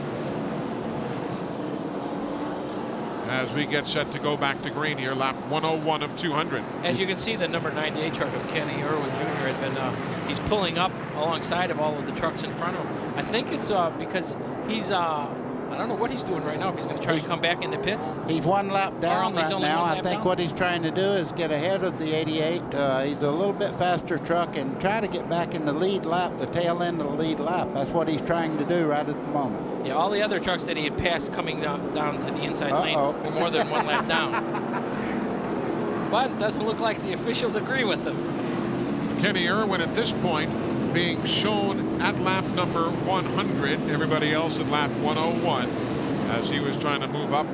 As we get set to go back to green here, lap 101 of 200. As you can see, the number 98 truck of Kenny Irwin Jr. had been, he's pulling up alongside of all of the trucks in front of him. I think it's because he's, I don't know what he's doing right now, if he's going to try to come back into pits. He's 1 lap down right now. I think what he's trying to do is get ahead of the 88. He's a little bit faster truck and try to get back in the lead lap, the tail end of the lead lap. That's what he's trying to do right at the moment. Yeah, all the other trucks that he had passed coming down to the inside lane were more than 1 lap down. But it doesn't look like the officials agree with him. Kenny Irwin at this point being shown at lap number 100. Everybody else at lap 101 as he was trying to move up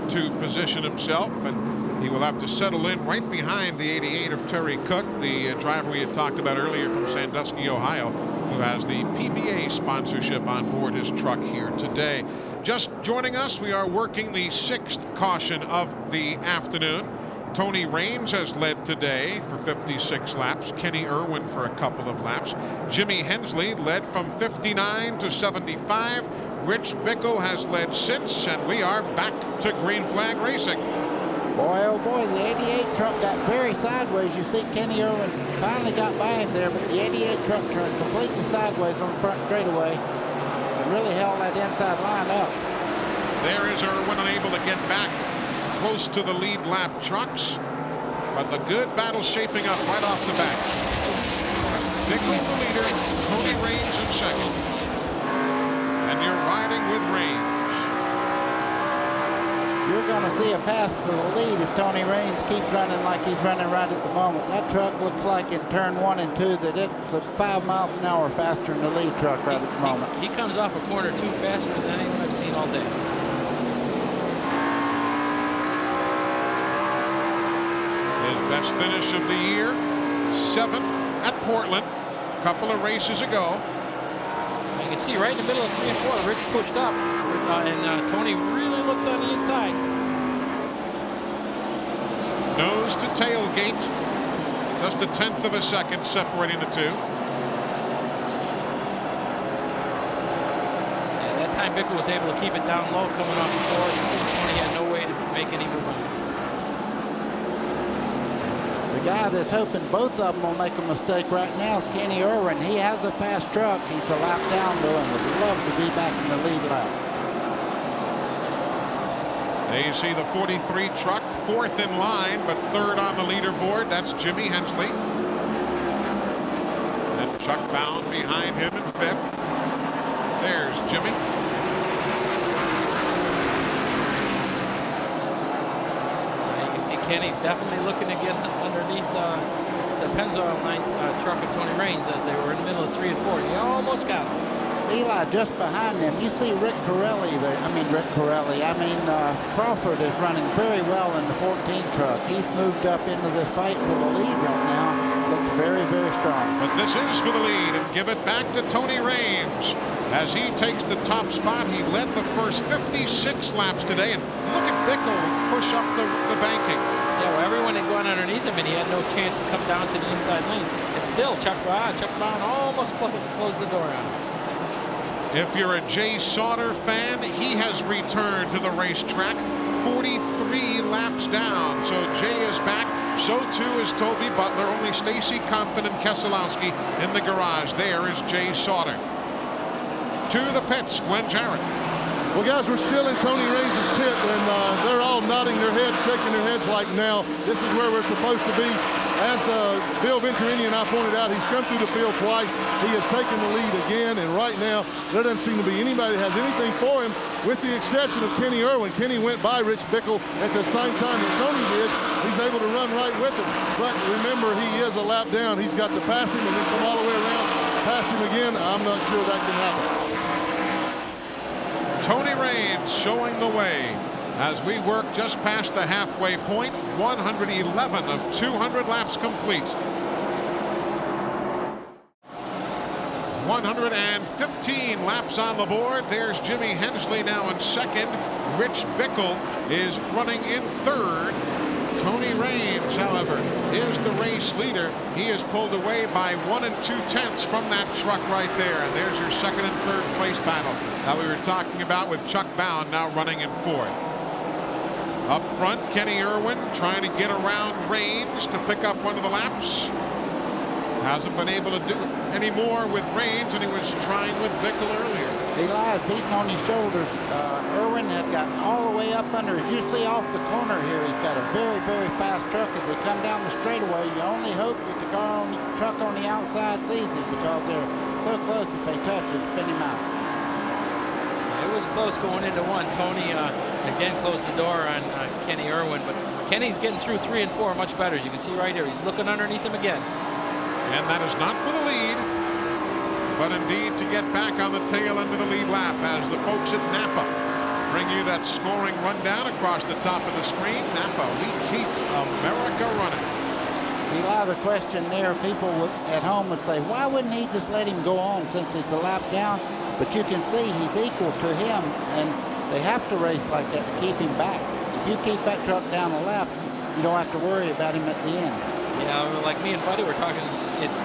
to position himself, and he will have to settle in right behind the 88 of Terry Cook, the driver we had talked about earlier from Sandusky, Ohio, who has the PBA sponsorship on board his truck here today. Just joining us, we are working the 6th caution of the afternoon. Tony Raines has led today for 56 laps. Kenny Irwin for a couple of laps. Jimmy Hensley led from 59 to 75. Rich Bickle has led since, and we are back to green flag racing. Boy, oh boy, the 88 truck got very sideways. You see Kenny Irwin finally got by him there, but the 88 truck turned completely sideways on the front straightaway and really held that inside line up. There is Irwin unable to get back close to the lead lap trucks, but the good battle shaping up right off the bat. Bickle the leader, Tony Raines in second, and you're riding with Raines. You're going to see a pass for the lead if Tony Raines keeps running like he's running right at the moment. That truck looks like in turn 1 and 2 that it's 5 miles an hour faster than the lead truck right at the moment. He comes off a corner 2 faster than anyone I've seen all day. Best finish of the year, 7th at Portland, a couple of races ago. You can see right in the middle of 3 and 4, Rich pushed up, and Tony really looked on the inside. Nose to tailgate, just a 1/10 of a second separating the two. Yeah, that time Bickle was able to keep it down low coming off the floor. Tony had no way to make any move on it. The guy that's hoping both of them will make a mistake right now is Kenny Irwin. He has a fast truck. He's a lap down though and would love to be back in the lead lap. There you see the 43 truck, 4th in line, but 3rd on the leaderboard. That's Jimmy Hensley. And Chuck Bound behind him in 5th. There's Jimmy. Kenny's definitely looking to get underneath the Pennzoil line truck of Tony Raines as they were in the middle of 3 and 4. He almost got him. Eli just behind them. You see Crawford is running very well in the 14 truck. He's moved up into this fight for the lead right now. Looks very, very strong. But this is for the lead, and give it back to Tony Raines as he takes the top spot. He led the first 56 laps today, and look at Bickle push up the banking. Yeah, well, everyone had gone underneath him, and he had no chance to come down to the inside lane. And still, Chuck Brown almost closed the door on him. If you're a Jay Sauter fan, he has returned to the racetrack 43 laps down. So Jay is back. So too is Toby Butler. Only Stacy Compton and Keselowski in the garage. There is Jay Sauter. To the pits, Glenn Jarrett. Well, guys, we're still in Tony Raines' pit, and they're all nodding their heads, shaking their heads like now this is where we're supposed to be. As Bill Venturini and I pointed out, he's come through the field twice. He has taken the lead again, and right now there doesn't seem to be anybody that has anything for him, with the exception of Kenny Irwin. Kenny went by Rich Bickle at the same time that Tony did. He's able to run right with him. But remember, he is a lap down. He's got to pass him and then come all the way around, pass him again. I'm not sure that can happen. Tony Raines showing the way as we work just past the halfway point. 111 of 200 laps complete. 115 laps on the board. There's Jimmy Hensley now in 2nd. Rich Bickle is running in 3rd. Tony Raines, however, is the race leader. He is pulled away by 1 2/10 from that truck right there. And there's your 2nd and 3rd place battle that we were talking about, with Chuck Bound now running in 4th. Up front, Kenny Irwin trying to get around Raines to pick up one of the laps. Hasn't been able to do it anymore with Raines, and he was trying with Bickle earlier. Eli is beating on his shoulders. Irwin had gotten all the way up under. As you see off the corner here, he's got a very, very fast truck. As they come down the straightaway, you only hope that the truck on the outside sees him, because they're so close. If they touch it, spin him out. It was close going into 1. Tony again closed the door on Kenny Irwin, but Kenny's getting through 3 and 4 much better. As you can see right here, he's looking underneath him again. And that is not for the lead, but indeed to get back on the tail end of the lead lap as the folks at Napa bring you that scoring rundown across the top of the screen. Napa, we keep America running. Eli, the question there, people at home would say, why wouldn't he just let him go on since he's a lap down? But you can see he's equal to him, and they have to race like that to keep him back. If you keep that truck down a lap, you don't have to worry about him at the end. Yeah, like me and Buddy were talking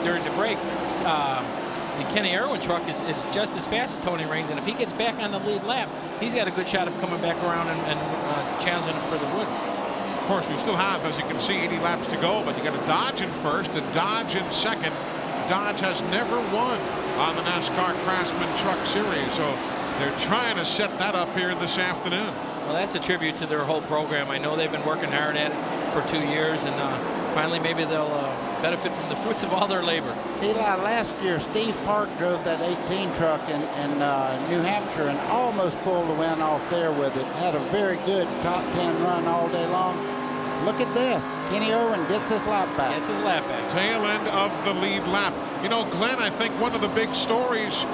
during the break. The Kenny Irwin truck is just as fast as Tony Raines, and if he gets back on the lead lap, he's got a good shot of coming back around and challenging him for the wood. Of course, we still have, as you can see, 80 laps to go, but you got a Dodge in first, a Dodge in second. Dodge has never won on the NASCAR Craftsman Truck Series, so they're trying to set that up here this afternoon. Well, that's a tribute to their whole program. I know they've been working hard at it for 2 years, and finally maybe they'll benefit from the fruits of all their labor. Eli, last year Steve Park drove that 18 truck in New Hampshire and almost pulled the win off there with it. Had a very good top 10 run all day long. Look at this. Kenny Irwin gets his lap back. Gets his lap back. Tail end of the lead lap. You know, Glenn, I think one of the big stories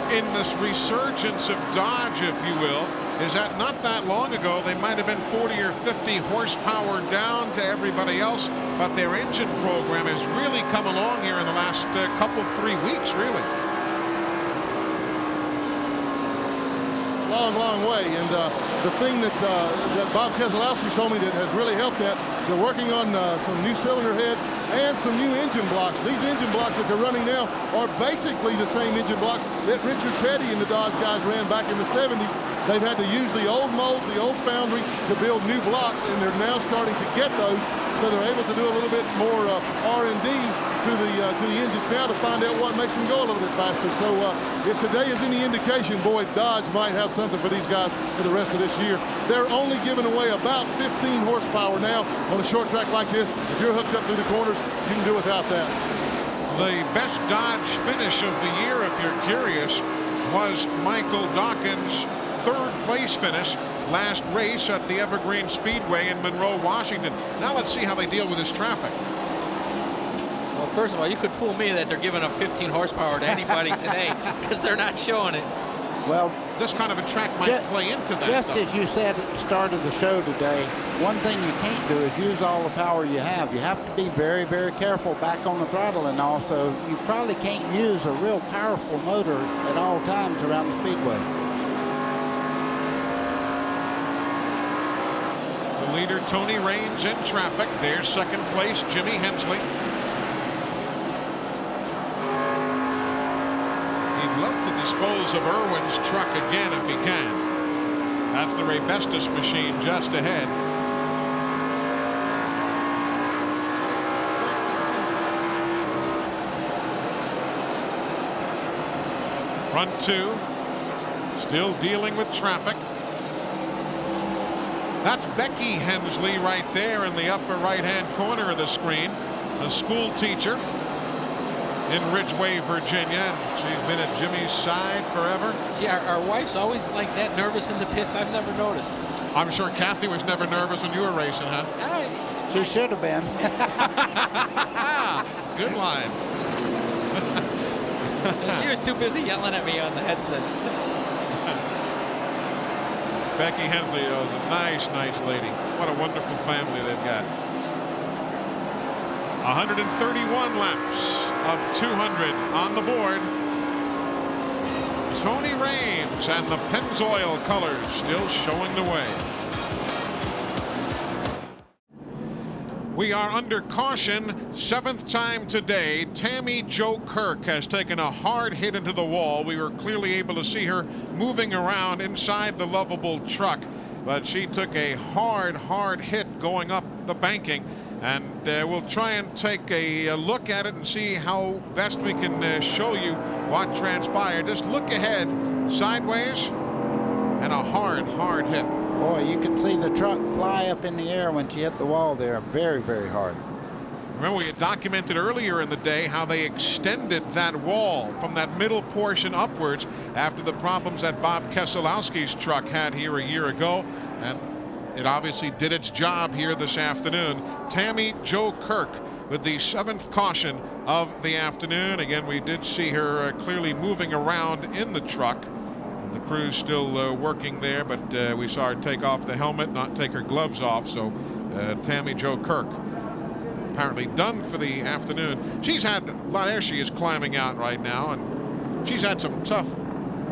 in this resurgence of Dodge, if you will, is that not that long ago they might have been 40 or 50 horsepower down to everybody else, but their engine program has really come along here in the last couple, 3 weeks, really. Long way, and the thing that Bob Keselowski told me that has really helped that, they're working on some new cylinder heads and some new engine blocks. These engine blocks that they're running now are basically the same engine blocks that Richard Petty and the Dodge guys ran back in the 70s. They've had to use the old molds, the old foundry to build new blocks, and they're now starting to get those, so they're able to do a little bit more R&D to the engines now to find out what makes them go a little bit faster. So if today is any indication, boy, Dodge might have something for these guys for the rest of this year. They're only giving away about 15 horsepower now on a short track like this. If you're hooked up through the corners, you can do without that. The best Dodge finish of the year, if you're curious, was Michael Dawkins' third place finish last race at the Evergreen Speedway in Monroe, Washington. Now let's see how they deal with this traffic. Well, first of all, you could fool me that they're giving up 15 horsepower to anybody today because they're not showing it. Well, this kind of a track might play into that. Just as you said at the start of the show today, one thing you can't do is use all the power you have. You have to be very, very careful back on the throttle, and also you probably can't use a real powerful motor at all times around the speedway. The leader, Tony Raines, in traffic. There's second place, Jimmy Hensley. He'd love to dispose of Irwin's truck again if he can. That's the Ray Bestis machine just ahead. Front two, still dealing with traffic. That's Becky Hensley right there in the upper right-hand corner of the screen, a school teacher in Ridgeway, Virginia. She's been at Jimmy's side forever. Yeah, our wife's always like that nervous in the pits. I've never noticed. I'm sure Kathy was never nervous when you were racing, huh? She should have been. Good line. She was too busy yelling at me on the headset. Becky Hensley is a nice, nice lady. What a wonderful family they've got. 131 laps of 200 on the board. Tony Raines and the Pennzoil colors still showing the way. We are under caution. Seventh time today. Tammy Jo Kirk has taken a hard hit into the wall. We were clearly able to see her moving around inside the lovable truck, but she took a hard hit going up the banking. And we'll try and take a look at it and see how best we can show you what transpired. Just look ahead, sideways, and a hard hit. Boy, you could see the truck fly up in the air when she hit the wall there. Very, very hard. Remember, we had documented earlier in the day how they extended that wall from that middle portion upwards after the problems that Bob Keselowski's truck had here a year ago. And it obviously did its job here this afternoon. Tammy Jo Kirk with the 7th caution of the afternoon. Again, we did see her clearly moving around in the truck. The crew's still working there, but we saw her take off the helmet, not take her gloves off. So Tammy Jo Kirk apparently done for the afternoon. She's had a lot. There she is climbing out right now, and she's had some tough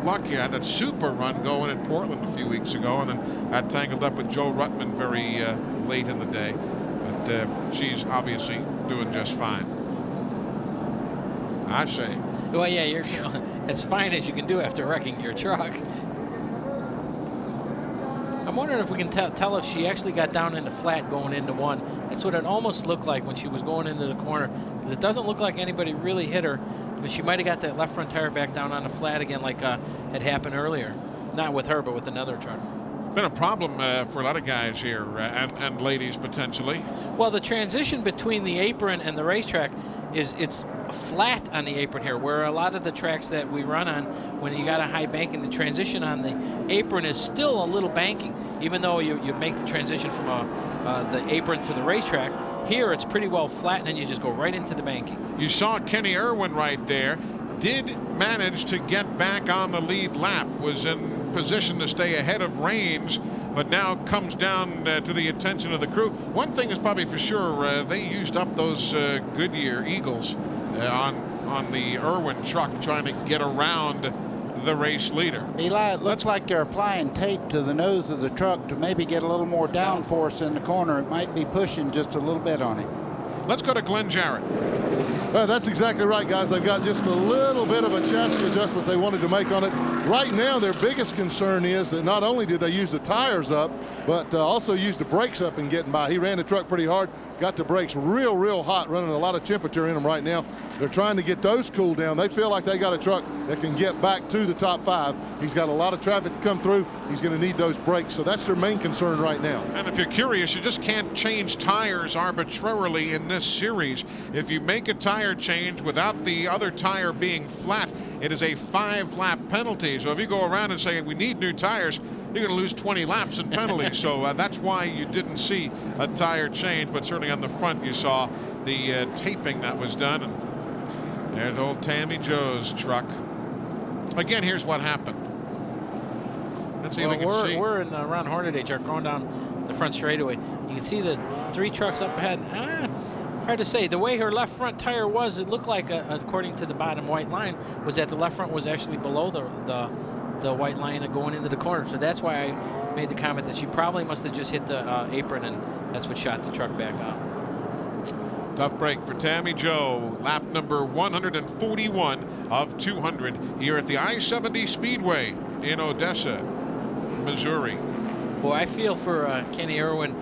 luck here. Had that super run going in Portland a few weeks ago, and then got tangled up with Joe Ruttman very late in the day. But she's obviously doing just fine, I say. Well, yeah, you're as fine as you can do after wrecking your truck. I'm wondering if we can tell if she actually got down into flat going into one. That's what it almost looked like when she was going into the corner. Because it doesn't look like anybody really hit her, but she might have got that left front tire back down on the flat again like had happened earlier. Not with her, but with another truck. Been a problem for a lot of guys here and ladies potentially. Well, the transition between the apron and the racetrack it's flat on the apron here, where a lot of the tracks that we run on, when you got a high banking, the transition on the apron is still a little banking, even though you make the transition from the apron to the racetrack. Here it's pretty well flat, and then you just go right into the banking. You saw Kenny Irwin right there. Did manage to get back on the lead lap, was in position to stay ahead of Raines, but now comes down to the attention of the crew. One thing is probably for sure, they used up those Goodyear Eagles on the Irwin truck trying to get around the race leader. Eli, it looks like they're applying tape to the nose of the truck to maybe get a little more downforce in the corner. It might be pushing just a little bit on it. Let's go to Glenn Jarrett. That's exactly right, guys. They've got just a little bit of a chassis adjustment they wanted to make on it. Right now, their biggest concern is that not only did they use the tires up, but also used the brakes up in getting by. He ran the truck pretty hard, got the brakes real hot, running a lot of temperature in them right now. They're trying to get those cooled down. They feel like they got a truck that can get back to the top 5. He's got a lot of traffic to come through. He's going to need those brakes, so that's their main concern right now. And if you're curious, you just can't change tires arbitrarily in this series. If you make a tire change without the other tire being flat, it is a 5-lap penalty. So if you go around and say we need new tires, you're going to lose 20 laps in penalties. So that's why you didn't see a tire change, but certainly on the front you saw the taping that was done. And there's old Tammy Jo's truck. Again, here's what happened. Let's see if we can see. We're in Ron Hornaday truck going down the front straightaway. You can see the 3 trucks up ahead. Hard to say. The way her left front tire was, it looked like, according to the bottom white line, was that the left front was actually below the white line going into the corner. So that's why I made the comment that she probably must have just hit the apron, and that's what shot the truck back out. Tough break for Tammy Jo. Lap number 141 of 200 here at the I-70 Speedway in Odessa, Missouri. Boy, I feel for Kenny Irwin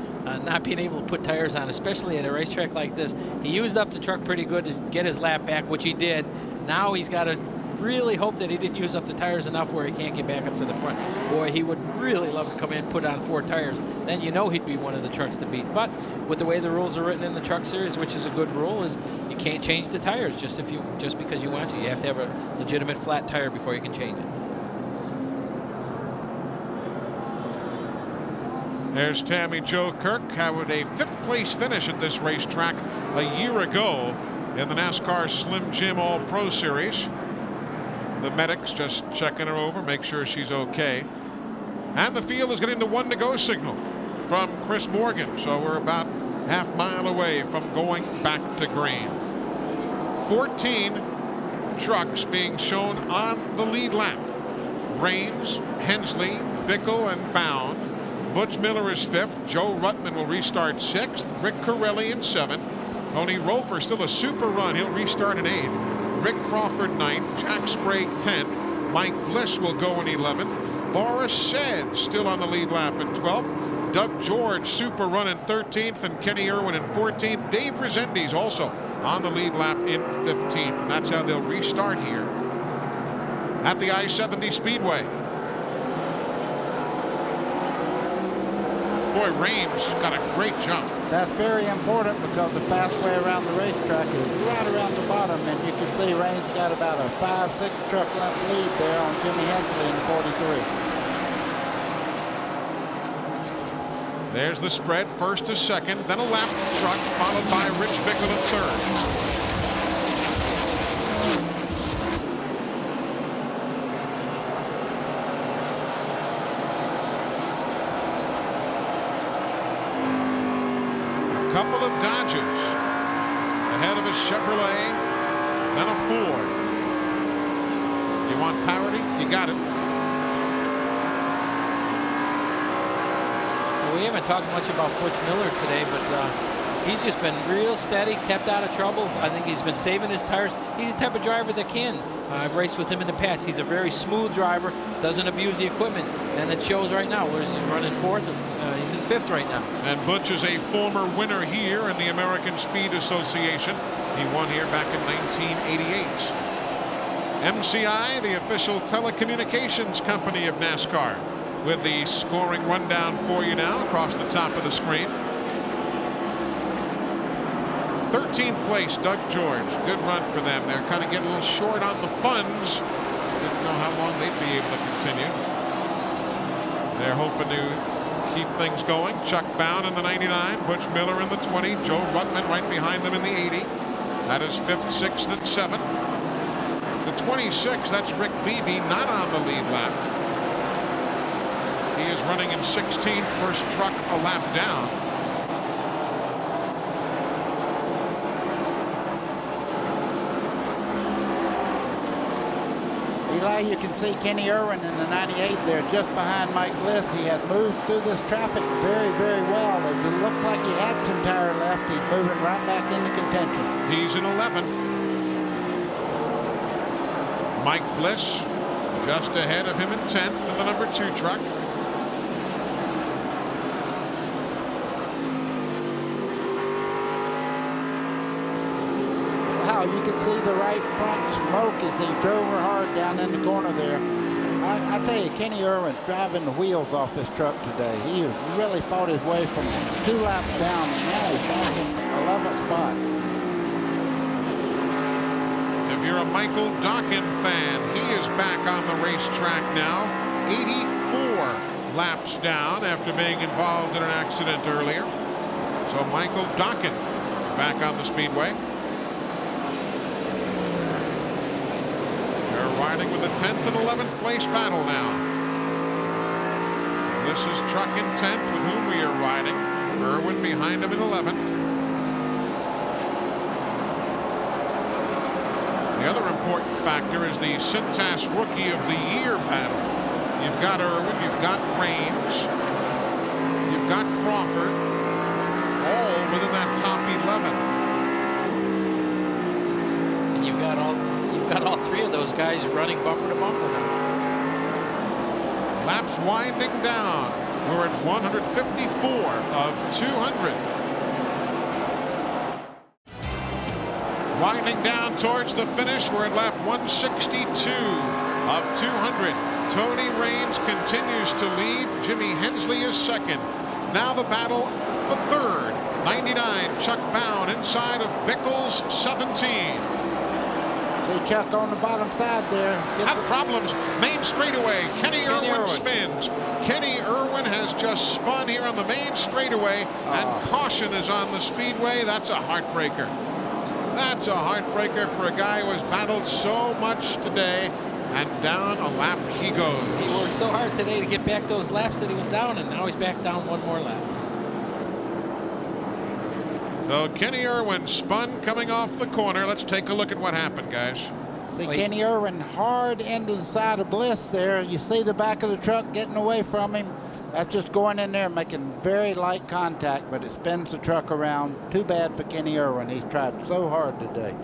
not being able to put tires on, especially at a racetrack like this. He used up the truck pretty good to get his lap back, which he did. Now he's got to really hope that he didn't use up the tires enough where he can't get back up to the front. Boy, he would really love to come in and put on 4 tires. Then you know he'd be one of the trucks to beat. But with the way the rules are written in the Truck Series, which is a good rule, is you can't change the tires just because you want to. You have to have a legitimate flat tire before you can change it. There's Tammy Jo Kirk, with a 5th place finish at this racetrack a year ago in the NASCAR Slim Jim All-Pro Series. The medics just checking her over, make sure she's okay. And the field is getting the 1-to-go signal from Chris Morgan. So we're about half mile away from going back to green. 14 trucks being shown on the lead lap. Raines, Hensley, Bickle, and Bound. Butch Miller is 5th. Joe Ruttman will restart 6th. Rick Corelli in 7th. Tony Roper still a super run. He'll restart in 8th. Rick Crawford 9th. Jack Sprague 10th. Mike Bliss will go in 11th. Boris Said still on the lead lap in 12th. Doug George super run in 13th, and Kenny Irwin in 14th. Dave Rezendes also on the lead lap in 15th. And that's how they'll restart here at the I-70 Speedway. Boy, Raines got a great jump. That's very important because the fast way around the racetrack is right around the bottom, and you can see Raines got about a 5-6 truck length lead there on Jimmy Hensley in 43. There's the spread, 1st to 2nd, then a lap truck followed by Rich Bickle in 3rd. couple of Dodges ahead of a Chevrolet, then a Ford. You want parity? You got it. Well, we haven't talked much about Butch Miller today, but he's just been real steady, kept out of troubles. I think he's been saving his tires. He's the type of driver that can. I've raced with him in the past. He's a very smooth driver, doesn't abuse the equipment, and it shows right now. Where's he running fourth? He's in fifth right now. And Butch is a former winner here in the American Speed Association. He won here back in 1988. MCI, the official telecommunications company of NASCAR, with the scoring rundown for you now across the top of the screen. 13th place, Doug George. Good run for them. They're kind of getting a little short on the funds. Didn't know how long they'd be able to continue. They're hoping to keep things going. Chuck Bound in the 99, Butch Miller in the 20, Joe Ruttman right behind them in the 80. That is 5th, 6th, and 7th. The 26, that's Rick Beebe, not on the lead lap. He is running in 16th, first truck a lap down. Eli, you can see Kenny Irwin in the 98 there just behind Mike Bliss. He has moved through this traffic very, very well. It looks like he had some tire left. He's moving right back into contention. He's in 11th. Mike Bliss just ahead of him in 10th in the number 2 truck. Wow, you can see the right front smoke as he drove her hard down in the corner there. I tell you, Kenny Irwin's driving the wheels off this truck today. He has really fought his way from 2 laps down, and now he's back in 11th spot. If you're a Michael Dockin fan, he is back on the racetrack now. 84 laps down after being involved in an accident earlier. So Michael Dockin back on the speedway. They're riding with a 10th and 11th place battle now. This is truck in 10th with whom we are riding. Irwin behind him in 11th. The other important factor is the Cintas Rookie of the Year battle. You've got Irwin, you've got Raines, you've got Crawford, all within that top 11. And you've got all 3 of those guys running bumper to bumper now. Laps winding down. We're at 154 of 200. Winding down towards the finish, we're at lap 162 of 200. Tony Raines continues to lead. Jimmy Hensley is second. Now the battle for third. 99, Chuck Bound inside of Bickles, 17. See Chuck on the bottom side there. Have problems. Main straightaway. Kenny Irwin spins. Kenny Irwin has just spun here on the main straightaway, and caution is on the speedway. That's a heartbreaker. That's a heartbreaker for a guy who has battled so much today, and down a lap he goes. He worked so hard today to get back those laps that he was down, and now he's back down one more lap. So Kenny Irwin spun coming off the corner. Let's take a look at what happened, guys. See Kenny Irwin hard into the side of Bliss there. You see the back of the truck getting away from him. That's just going in there making very light contact, but it spins the truck around. Too bad for Kenny Irwin. He's tried so hard today.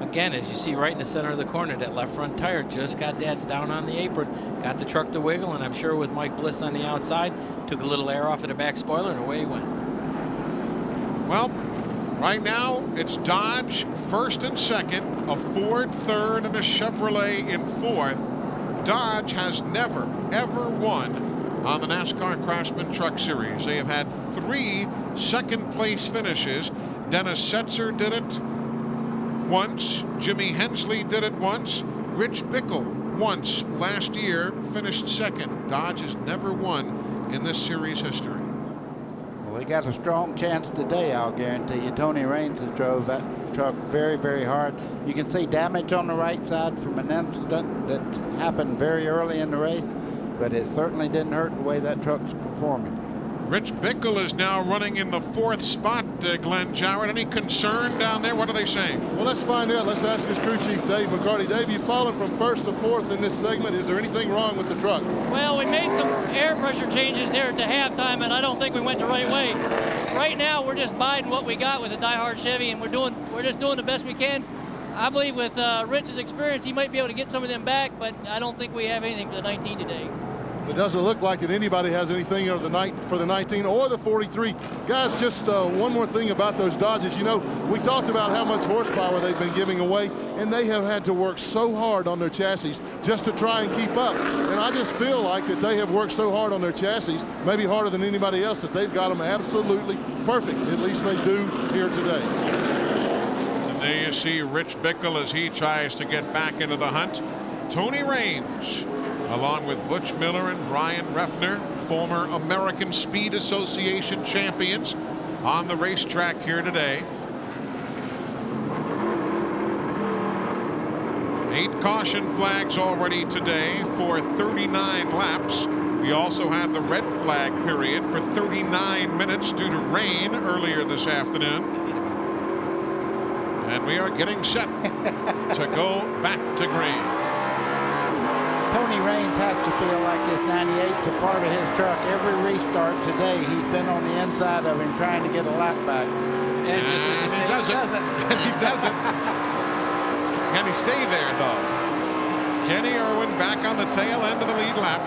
Again, as you see right in the center of the corner, that left front tire just got that down on the apron, got the truck to wiggle, and I'm sure with Mike Bliss on the outside, took a little air off of the back spoiler, and away he went. Well, right now it's Dodge first and second, a Ford third, and a Chevrolet in fourth. Dodge has never, ever won on the NASCAR Craftsman Truck Series. They have had 3 second-place finishes. Dennis Setzer did it once. Jimmy Hensley did it once. Rich Bickle once last year finished second. Dodge has never won in this series history. Well, he got a strong chance today, I'll guarantee you. Tony Raines has drove that truck very, very hard. You can see damage on the right side from an incident that happened very early in the race, but it certainly didn't hurt the way that truck's performing. Rich Bickle is now running in the 4th spot, Glenn Jarrett. Any concern down there? What are they saying? Well, let's find out. Let's ask his crew chief, Dave McCarty. Dave, you've fallen from 1st to 4th in this segment. Is there anything wrong with the truck? Well, we made some air pressure changes here at the halftime, and I don't think we went the right way. Right now, we're just biding what we got with a diehard Chevy, and we're just doing the best we can. I believe with Rich's experience, he might be able to get some of them back, but I don't think we have anything for the 19 today. It doesn't look like that anybody has anything for the 19 or the 43. Guys, just one more thing about those Dodges. You know, we talked about how much horsepower they've been giving away, and they have had to work so hard on their chassis just to try and keep up. And I just feel like that they have worked so hard on their chassis, maybe harder than anybody else, that they've got them absolutely perfect. At least they do here today. And there you see Rich Bickle as he tries to get back into the hunt. Tony Raines, along with Butch Miller and Brian Refner, former American Speed Association champions, on the racetrack here today. 8 caution flags already today for 39 laps. We also had the red flag period for 39 minutes due to rain earlier this afternoon. And we are getting set to go back to green. Tony Raines has to feel like this 98's a part of his truck. Every restart today, he's been on the inside of him trying to get a lap back. And he doesn't. And he doesn't. Can he stay there, though? Kenny Irwin back on the tail end of the lead lap.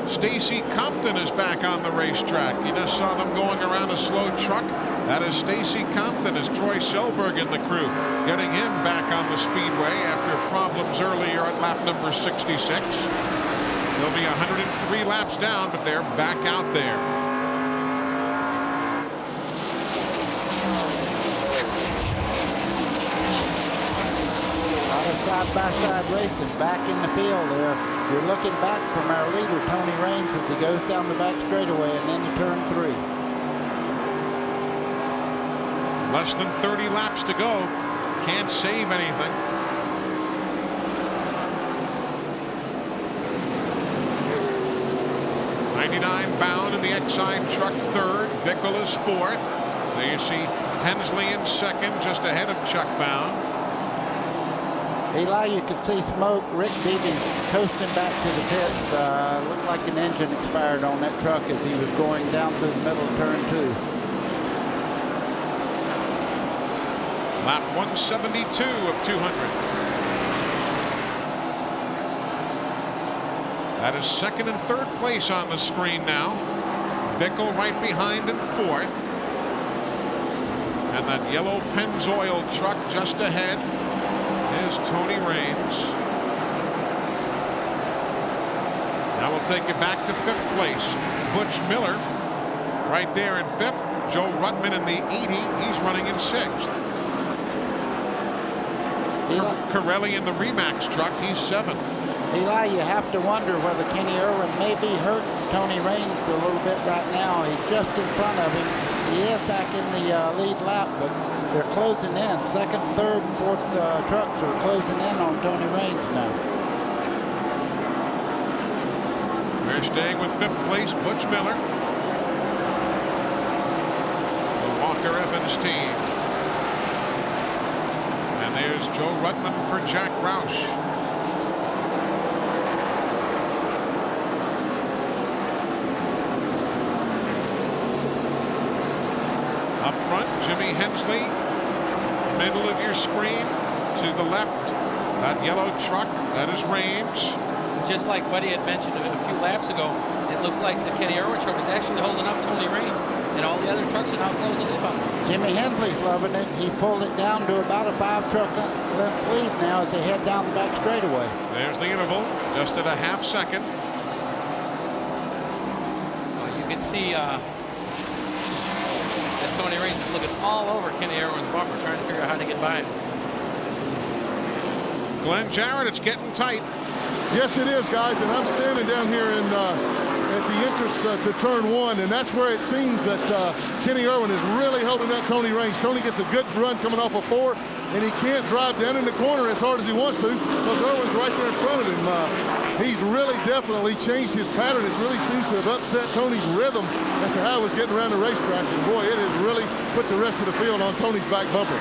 Stacy Compton is back on the racetrack. You just saw them going around a slow truck. That is Stacy Compton as Troy Selberg and the crew getting him back on the speedway after problems earlier at lap number 66. They'll be 103 laps down, but they're back out there. A lot of side-by-side racing back in the field there. You're looking back from our leader, Tony Raines, as he goes down the back straightaway and into turn 3. Less than 30 laps to go. Can't save anything. '99 bound in the Exide truck 3rd. Bickle is 4th. There you see Hensley in 2nd, just ahead of Chuck Bound. Eli, you could see smoke. Rick Deegan's coasting back to the pits. Looked like an engine expired on that truck as he was going down through the middle of turn 2. Lap 172 of 200. That is 2nd and 3rd place on the screen now. Bickle right behind in 4th. And that yellow Pennzoil truck just ahead is Tony Raines. Now we'll take you back to 5th place. Butch Miller right there in 5th. Joe Rutman in the 80. He's running in 6th. Corelli in the Remax truck, he's 7th. Eli, you have to wonder whether Kenny Irwin may be hurting Tony Raines a little bit right now. He's just in front of him. He is back in the lead lap, but they're closing in. 2nd, 3rd, and 4th trucks are closing in on Tony Raines now. We're staying with 5th place, Butch Miller. The Walker Evans team. And there's Joe Rutman for Jack Roush. Up front, Jimmy Hensley, middle of your screen. To the left, that yellow truck, that is Raines. Just like Buddy had mentioned a few laps ago, it looks like the Kenny Irwin truck is actually holding up Tony Raines, and all the other trucks are now closing in on him. Jimmy Hensley's loving it. He's pulled it down to about a 5-truck length lead now as they head down the back straightaway. There's the interval, just at a half second. You can see that Tony Raines is looking all over Kenny Irwin's bumper, trying to figure out how to get by him. Glenn Jarrett, it's getting tight. Yes, it is, guys, and I'm standing down here in at the entrance to turn 1, and that's where it seems that Kenny Irwin is really holding up Tony Raines. Tony gets a good run coming off of 4, and he can't drive down in the corner as hard as he wants to because Irwin's right there in front of him. He's really definitely changed his pattern. It really seems to have upset Tony's rhythm as to how he was getting around the racetrack. And boy, it has really put the rest of the field on Tony's back bumper.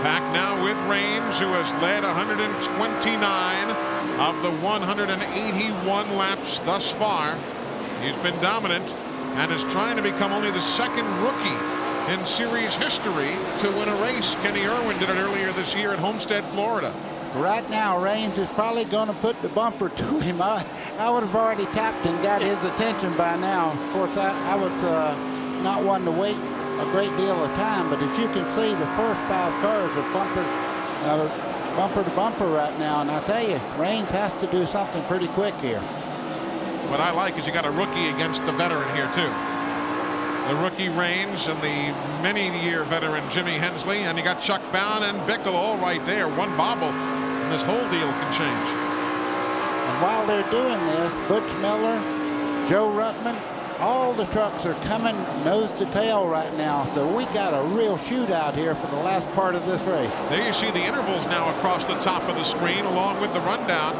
Back now with Raines, who has led 129 of the 181 laps thus far. He's been dominant and is trying to become only the second rookie in series history to win a race. Kenny Irwin did it earlier this year at Homestead, Florida. Right now, Raines is probably going to put the bumper to him. I would have already tapped and got his attention by now. Of course, I was not one to wait a great deal of time, but as you can see, the first 5 cars are bumper to bumper right now, and I tell you, Raines has to do something pretty quick here. What I like is you got a rookie against the veteran here too. The rookie Raines and the many-year veteran Jimmy Hensley, and you got Chuck Bound and Bickle all right there. One bobble, and this whole deal can change. And while they're doing this, Butch Miller, Joe Ruttman, all the trucks are coming nose to tail right now, so we got a real shootout here for the last part of this race. There you see the intervals now across the top of the screen, along with the rundown.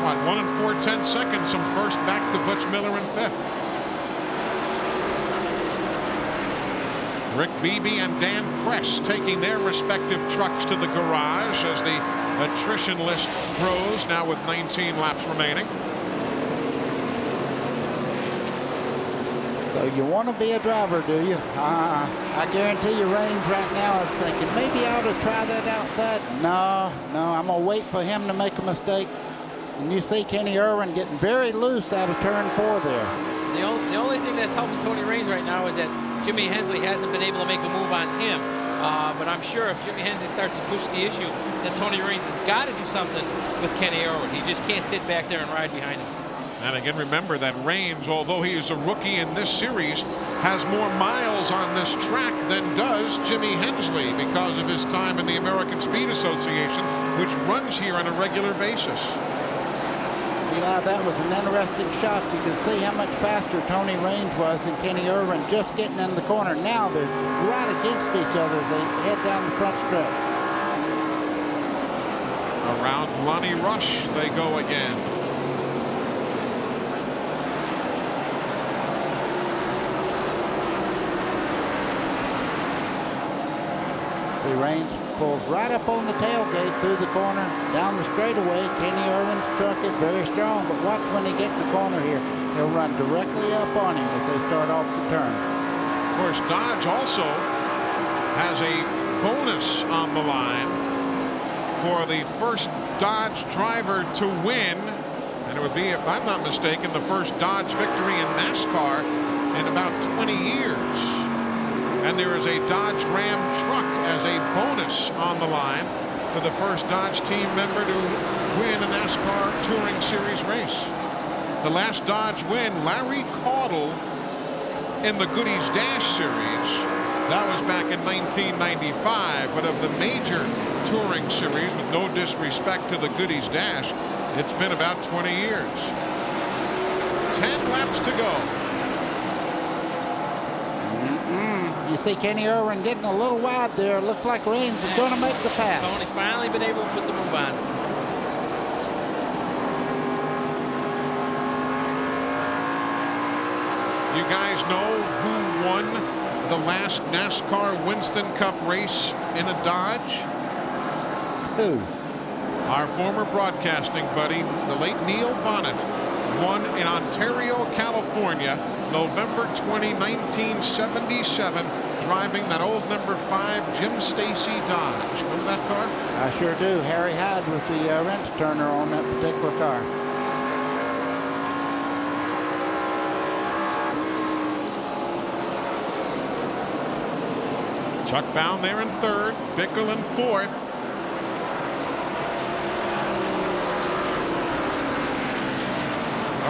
What, 1 4/10 seconds from first back to Butch Miller in 5th. Rick Beebe and Dan Press taking their respective trucks to the garage as the attrition list grows, now with 19 laps remaining. So you want to be a driver, do you? I guarantee you Raines right now is thinking, maybe I ought to try that outside. No, I'm going to wait for him to make a mistake. And you see Kenny Irwin getting very loose out of turn 4 there. The only thing that's helping Tony Raines right now is that Jimmy Hensley hasn't been able to make a move on him. But I'm sure if Jimmy Hensley starts to push the issue, then Tony Raines has got to do something with Kenny Irwin. He just can't sit back there and ride behind him. And again, remember that Raines, although he is a rookie in this series, has more miles on this track than does Jimmy Hensley because of his time in the American Speed Association, which runs here on a regular basis. Eli, that was an interesting shot. You can see how much faster Tony Raines was than Kenny Irwin just getting in the corner. Now they're right against each other as they head down the front stretch. Around Lonnie Rush they go again. See, Raines pulls right up on the tailgate through the corner, down the straightaway. Kenny Irwin's truck is very strong, but watch when they get in the corner here. He'll run directly up on him as they start off the turn. Of course, Dodge also has a bonus on the line for the first Dodge driver to win. And it would be, if I'm not mistaken, the first Dodge victory in NASCAR in about 20 years. And there is a Dodge Ram truck as a bonus on the line for the first Dodge team member to win a NASCAR Touring Series race. The last Dodge win, Larry Caudle in the Goodies Dash Series. That was back in 1995. But of the major Touring Series, with no disrespect to the Goodies Dash, it's been about 20 years. 10 laps to go. You see Kenny Irwin getting a little wide there. Looks like Raines is going to make the pass. Tony's finally been able to put the move on. You guys know who won the last NASCAR Winston Cup race in a Dodge? Who? Our former broadcasting buddy, the late Neil Bonnet, won in Ontario, California, November 20, 1977, driving that old number 5 Jim Stacy Dodge. Remember that car? I sure do. Harry Hyde was the wrench turner on that particular car. Chuck Bound there in 3rd, Bickle in 4th.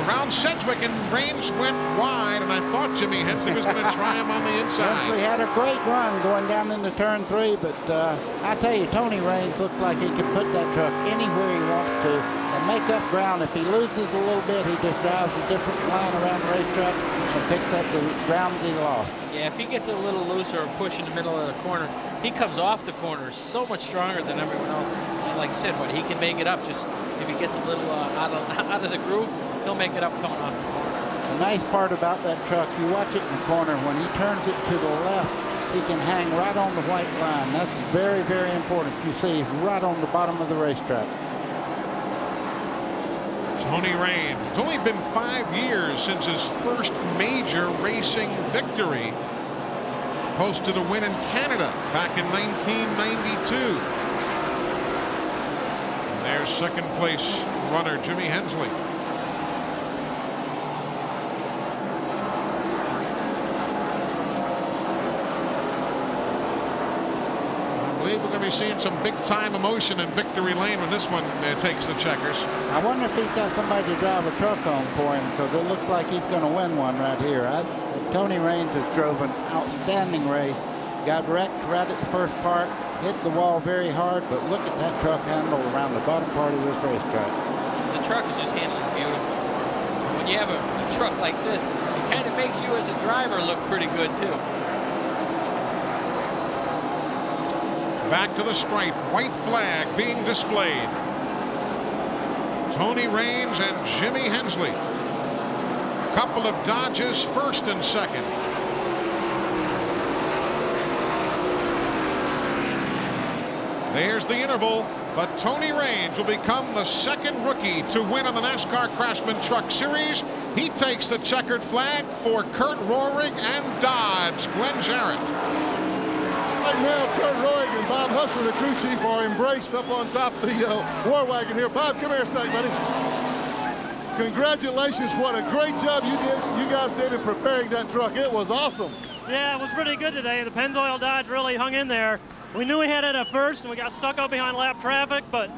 Around Sedgwick, and Raines went wide, and I thought Jimmy Hensley was going to try him on the inside. Hensley had a great run going down into turn 3, but I tell you, Tony Raines looked like he could put that truck anywhere he wants to, and make up ground. If he loses a little bit, he just drives a different line around the racetrack and picks up the ground that he lost. Yeah, if he gets a little looser or push in the middle of the corner, he comes off the corner so much stronger than everyone else. And like you said, but he can make it up. Just if he gets a little out of the groove, he'll make it up coming off the corner. The nice part about that truck, you watch it in the corner, when he turns it to the left, he can hang right on the white line. That's very, very important. You see he's right on the bottom of the racetrack. Tony Raines. It's only been 5 years since his first major racing victory. Posted a win in Canada back in 1992. And there's second place runner Jimmy Hensley. I believe we're going to be seeing some big-time emotion in Victory Lane when this one takes the checkers. I wonder if he's got somebody to drive a truck home for him, because it looks like he's going to win one right here. Tony Raines has drove an outstanding race. Got wrecked right at the first part, hit the wall very hard, but look at that truck handle around the bottom part of this racetrack. The truck is just handling beautiful for him. When you have a truck like this, it kind of makes you as a driver look pretty good too. Back to the stripe, white flag being displayed. Tony Raines and Jimmy Hensley. Couple of dodges, first and second. There's the interval, but Tony Raines will become the second rookie to win on the NASCAR Craftsman Truck Series. He takes the checkered flag for Kurt Roehrig and Dodge. Glenn Jarrett. Right now, Kurt Roehrig and Bob Hustler, the crew chief, are embraced up on top of the war wagon here. Bob, come here a second, buddy. Congratulations. What a great job you guys did in preparing that truck. It was awesome. Yeah, it was pretty good today. The Pennzoil Dodge really hung in there. We knew we had it at first, and we got stuck up behind lap traffic, but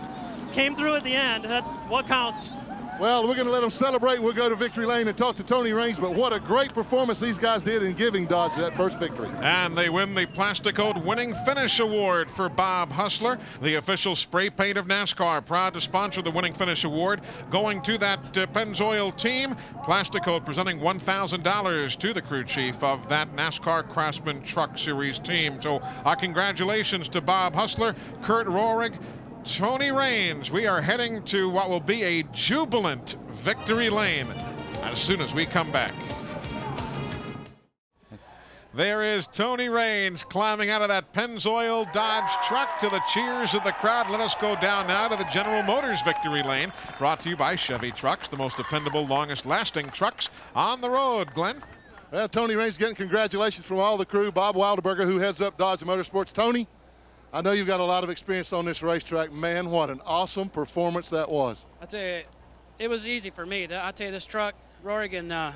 came through at the end. That's what counts. Well, we're going to let them celebrate. We'll go to Victory Lane and talk to Tony Raines, but what a great performance these guys did in giving Dodge that first victory. And they win the Plasticoat Winning Finish Award for Bob Hustler, the official spray paint of NASCAR. Proud to sponsor the Winning Finish Award, going to that Pennzoil team. Plasticoat presenting $1,000 to the crew chief of that NASCAR Craftsman Truck Series team. So our congratulations to Bob Hustler, Kurt Roehrig, Tony Raines. We are heading to what will be a jubilant Victory Lane as soon as we come back. There is Tony Raines climbing out of that Pennzoil Dodge truck to the cheers of the crowd. Let us go down now to the General Motors Victory Lane, brought to you by Chevy Trucks, the most dependable, longest-lasting trucks on the road. Glenn? Well, Tony Raines getting congratulations from all the crew. Bob Wilderberger, who heads up Dodge Motorsports. Tony, I know you've got a lot of experience on this racetrack. Man, what an awesome performance that was. I tell you, it was easy for me. I tell you, this truck, Roehrig and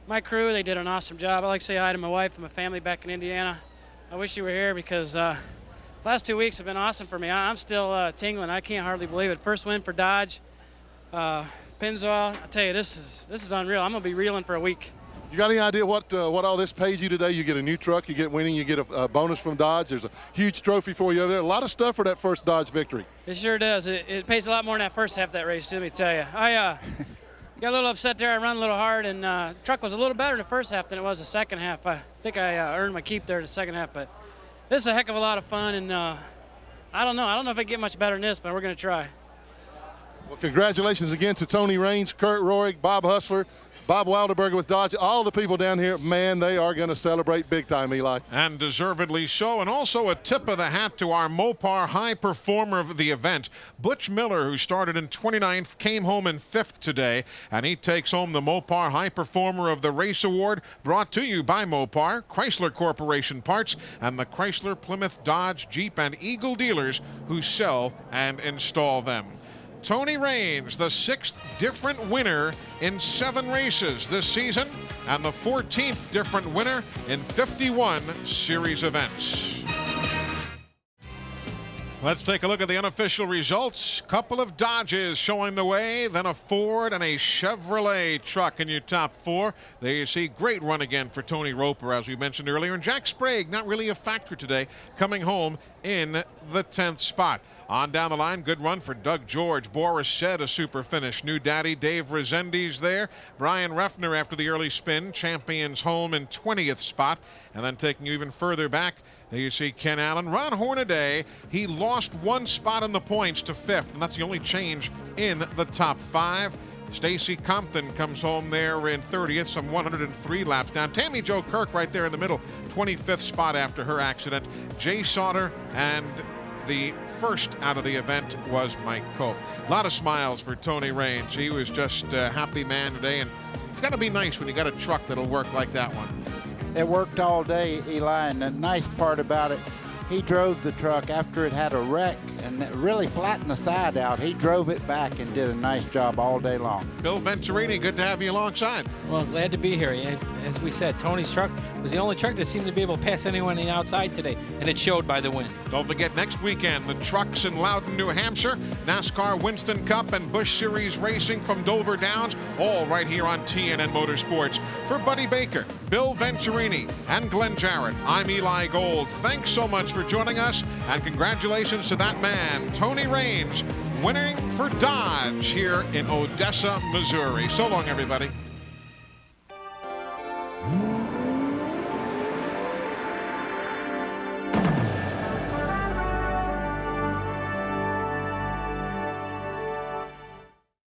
my crew, they did an awesome job. I like to say hi to my wife and my family back in Indiana. I wish you were here because last 2 weeks have been awesome for me. I'm still tingling. I can't hardly believe it. First win for Dodge, Pennzoil. I tell you, this is unreal. I'm gonna be reeling for a week. You got any idea what all this pays you today? You get a new truck, you get winning, you get a bonus from Dodge. There's a huge trophy for you over there. A lot of stuff for that first Dodge victory. It sure does. It pays a lot more than that first half of that race, let me tell you. I got a little upset there. I run a little hard, and the truck was a little better in the first half than it was the second half. I think I earned my keep there in the second half, but this is a heck of a lot of fun, and I don't know if I get much better than this, but we're going to try. Well, congratulations again to Tony Raines, Kurt Roehrig, Bob Hustler, Bob Wilderberger with Dodge, all the people down here. Man, they are going to celebrate big time, Eli. And deservedly so. And also a tip of the hat to our Mopar high performer of the event. Butch Miller, who started in 29th, came home in 5th today. And he takes home the Mopar High Performer of the Race Award, brought to you by Mopar, Chrysler Corporation Parts, and the Chrysler, Plymouth, Dodge, Jeep, and Eagle dealers who sell and install them. Tony Raines, the 6th different winner in 7 races this season, and the 14th different winner in 51 series events. Let's take a look at the unofficial results. Couple of Dodges showing the way, then a Ford and a Chevrolet truck in your top 4. There you see, great run again for Tony Roper, as we mentioned earlier. And Jack Sprague, not really a factor today, coming home in the 10th spot. On down the line, good run for Doug George. Boris said a super finish. New daddy Dave Rezendes there. Brian Reffner after the early spin. Champions home in 20th spot. And then taking you even further back, there you see Ken Allen. Ron Hornaday, he lost 1 spot in the points to 5th, and that's the only change in the top 5. Stacy Compton comes home there in 30th, some 103 laps down. Tammy Jo Kirk right there in the middle, 25th spot after her accident. Jay Sauter, and the first out of the event was Mike Cope. A lot of smiles for Tony Raines. He was just a happy man today, and it's got to be nice when you got a truck that'll work like that one. It worked all day, Eli, and the nice part about it, he drove the truck after it had a wreck and it really flattened the side out. He drove it back and did a nice job all day long. Bill Venturini, good to have you alongside. Well, glad to be here. As we said, Tony's truck was the only truck that seemed to be able to pass anyone on the outside today, and it showed by the win. Don't forget, next weekend, the trucks in Loudon, New Hampshire, NASCAR Winston Cup and Busch Series racing from Dover Downs, all right here on TNN Motorsports. For Buddy Baker, Bill Venturini, and Glenn Jarrett, I'm Eli Gold. Thanks so much for joining us, and congratulations to that man, Tony Raines, winning for Dodge here in Odessa, Missouri. So long, everybody.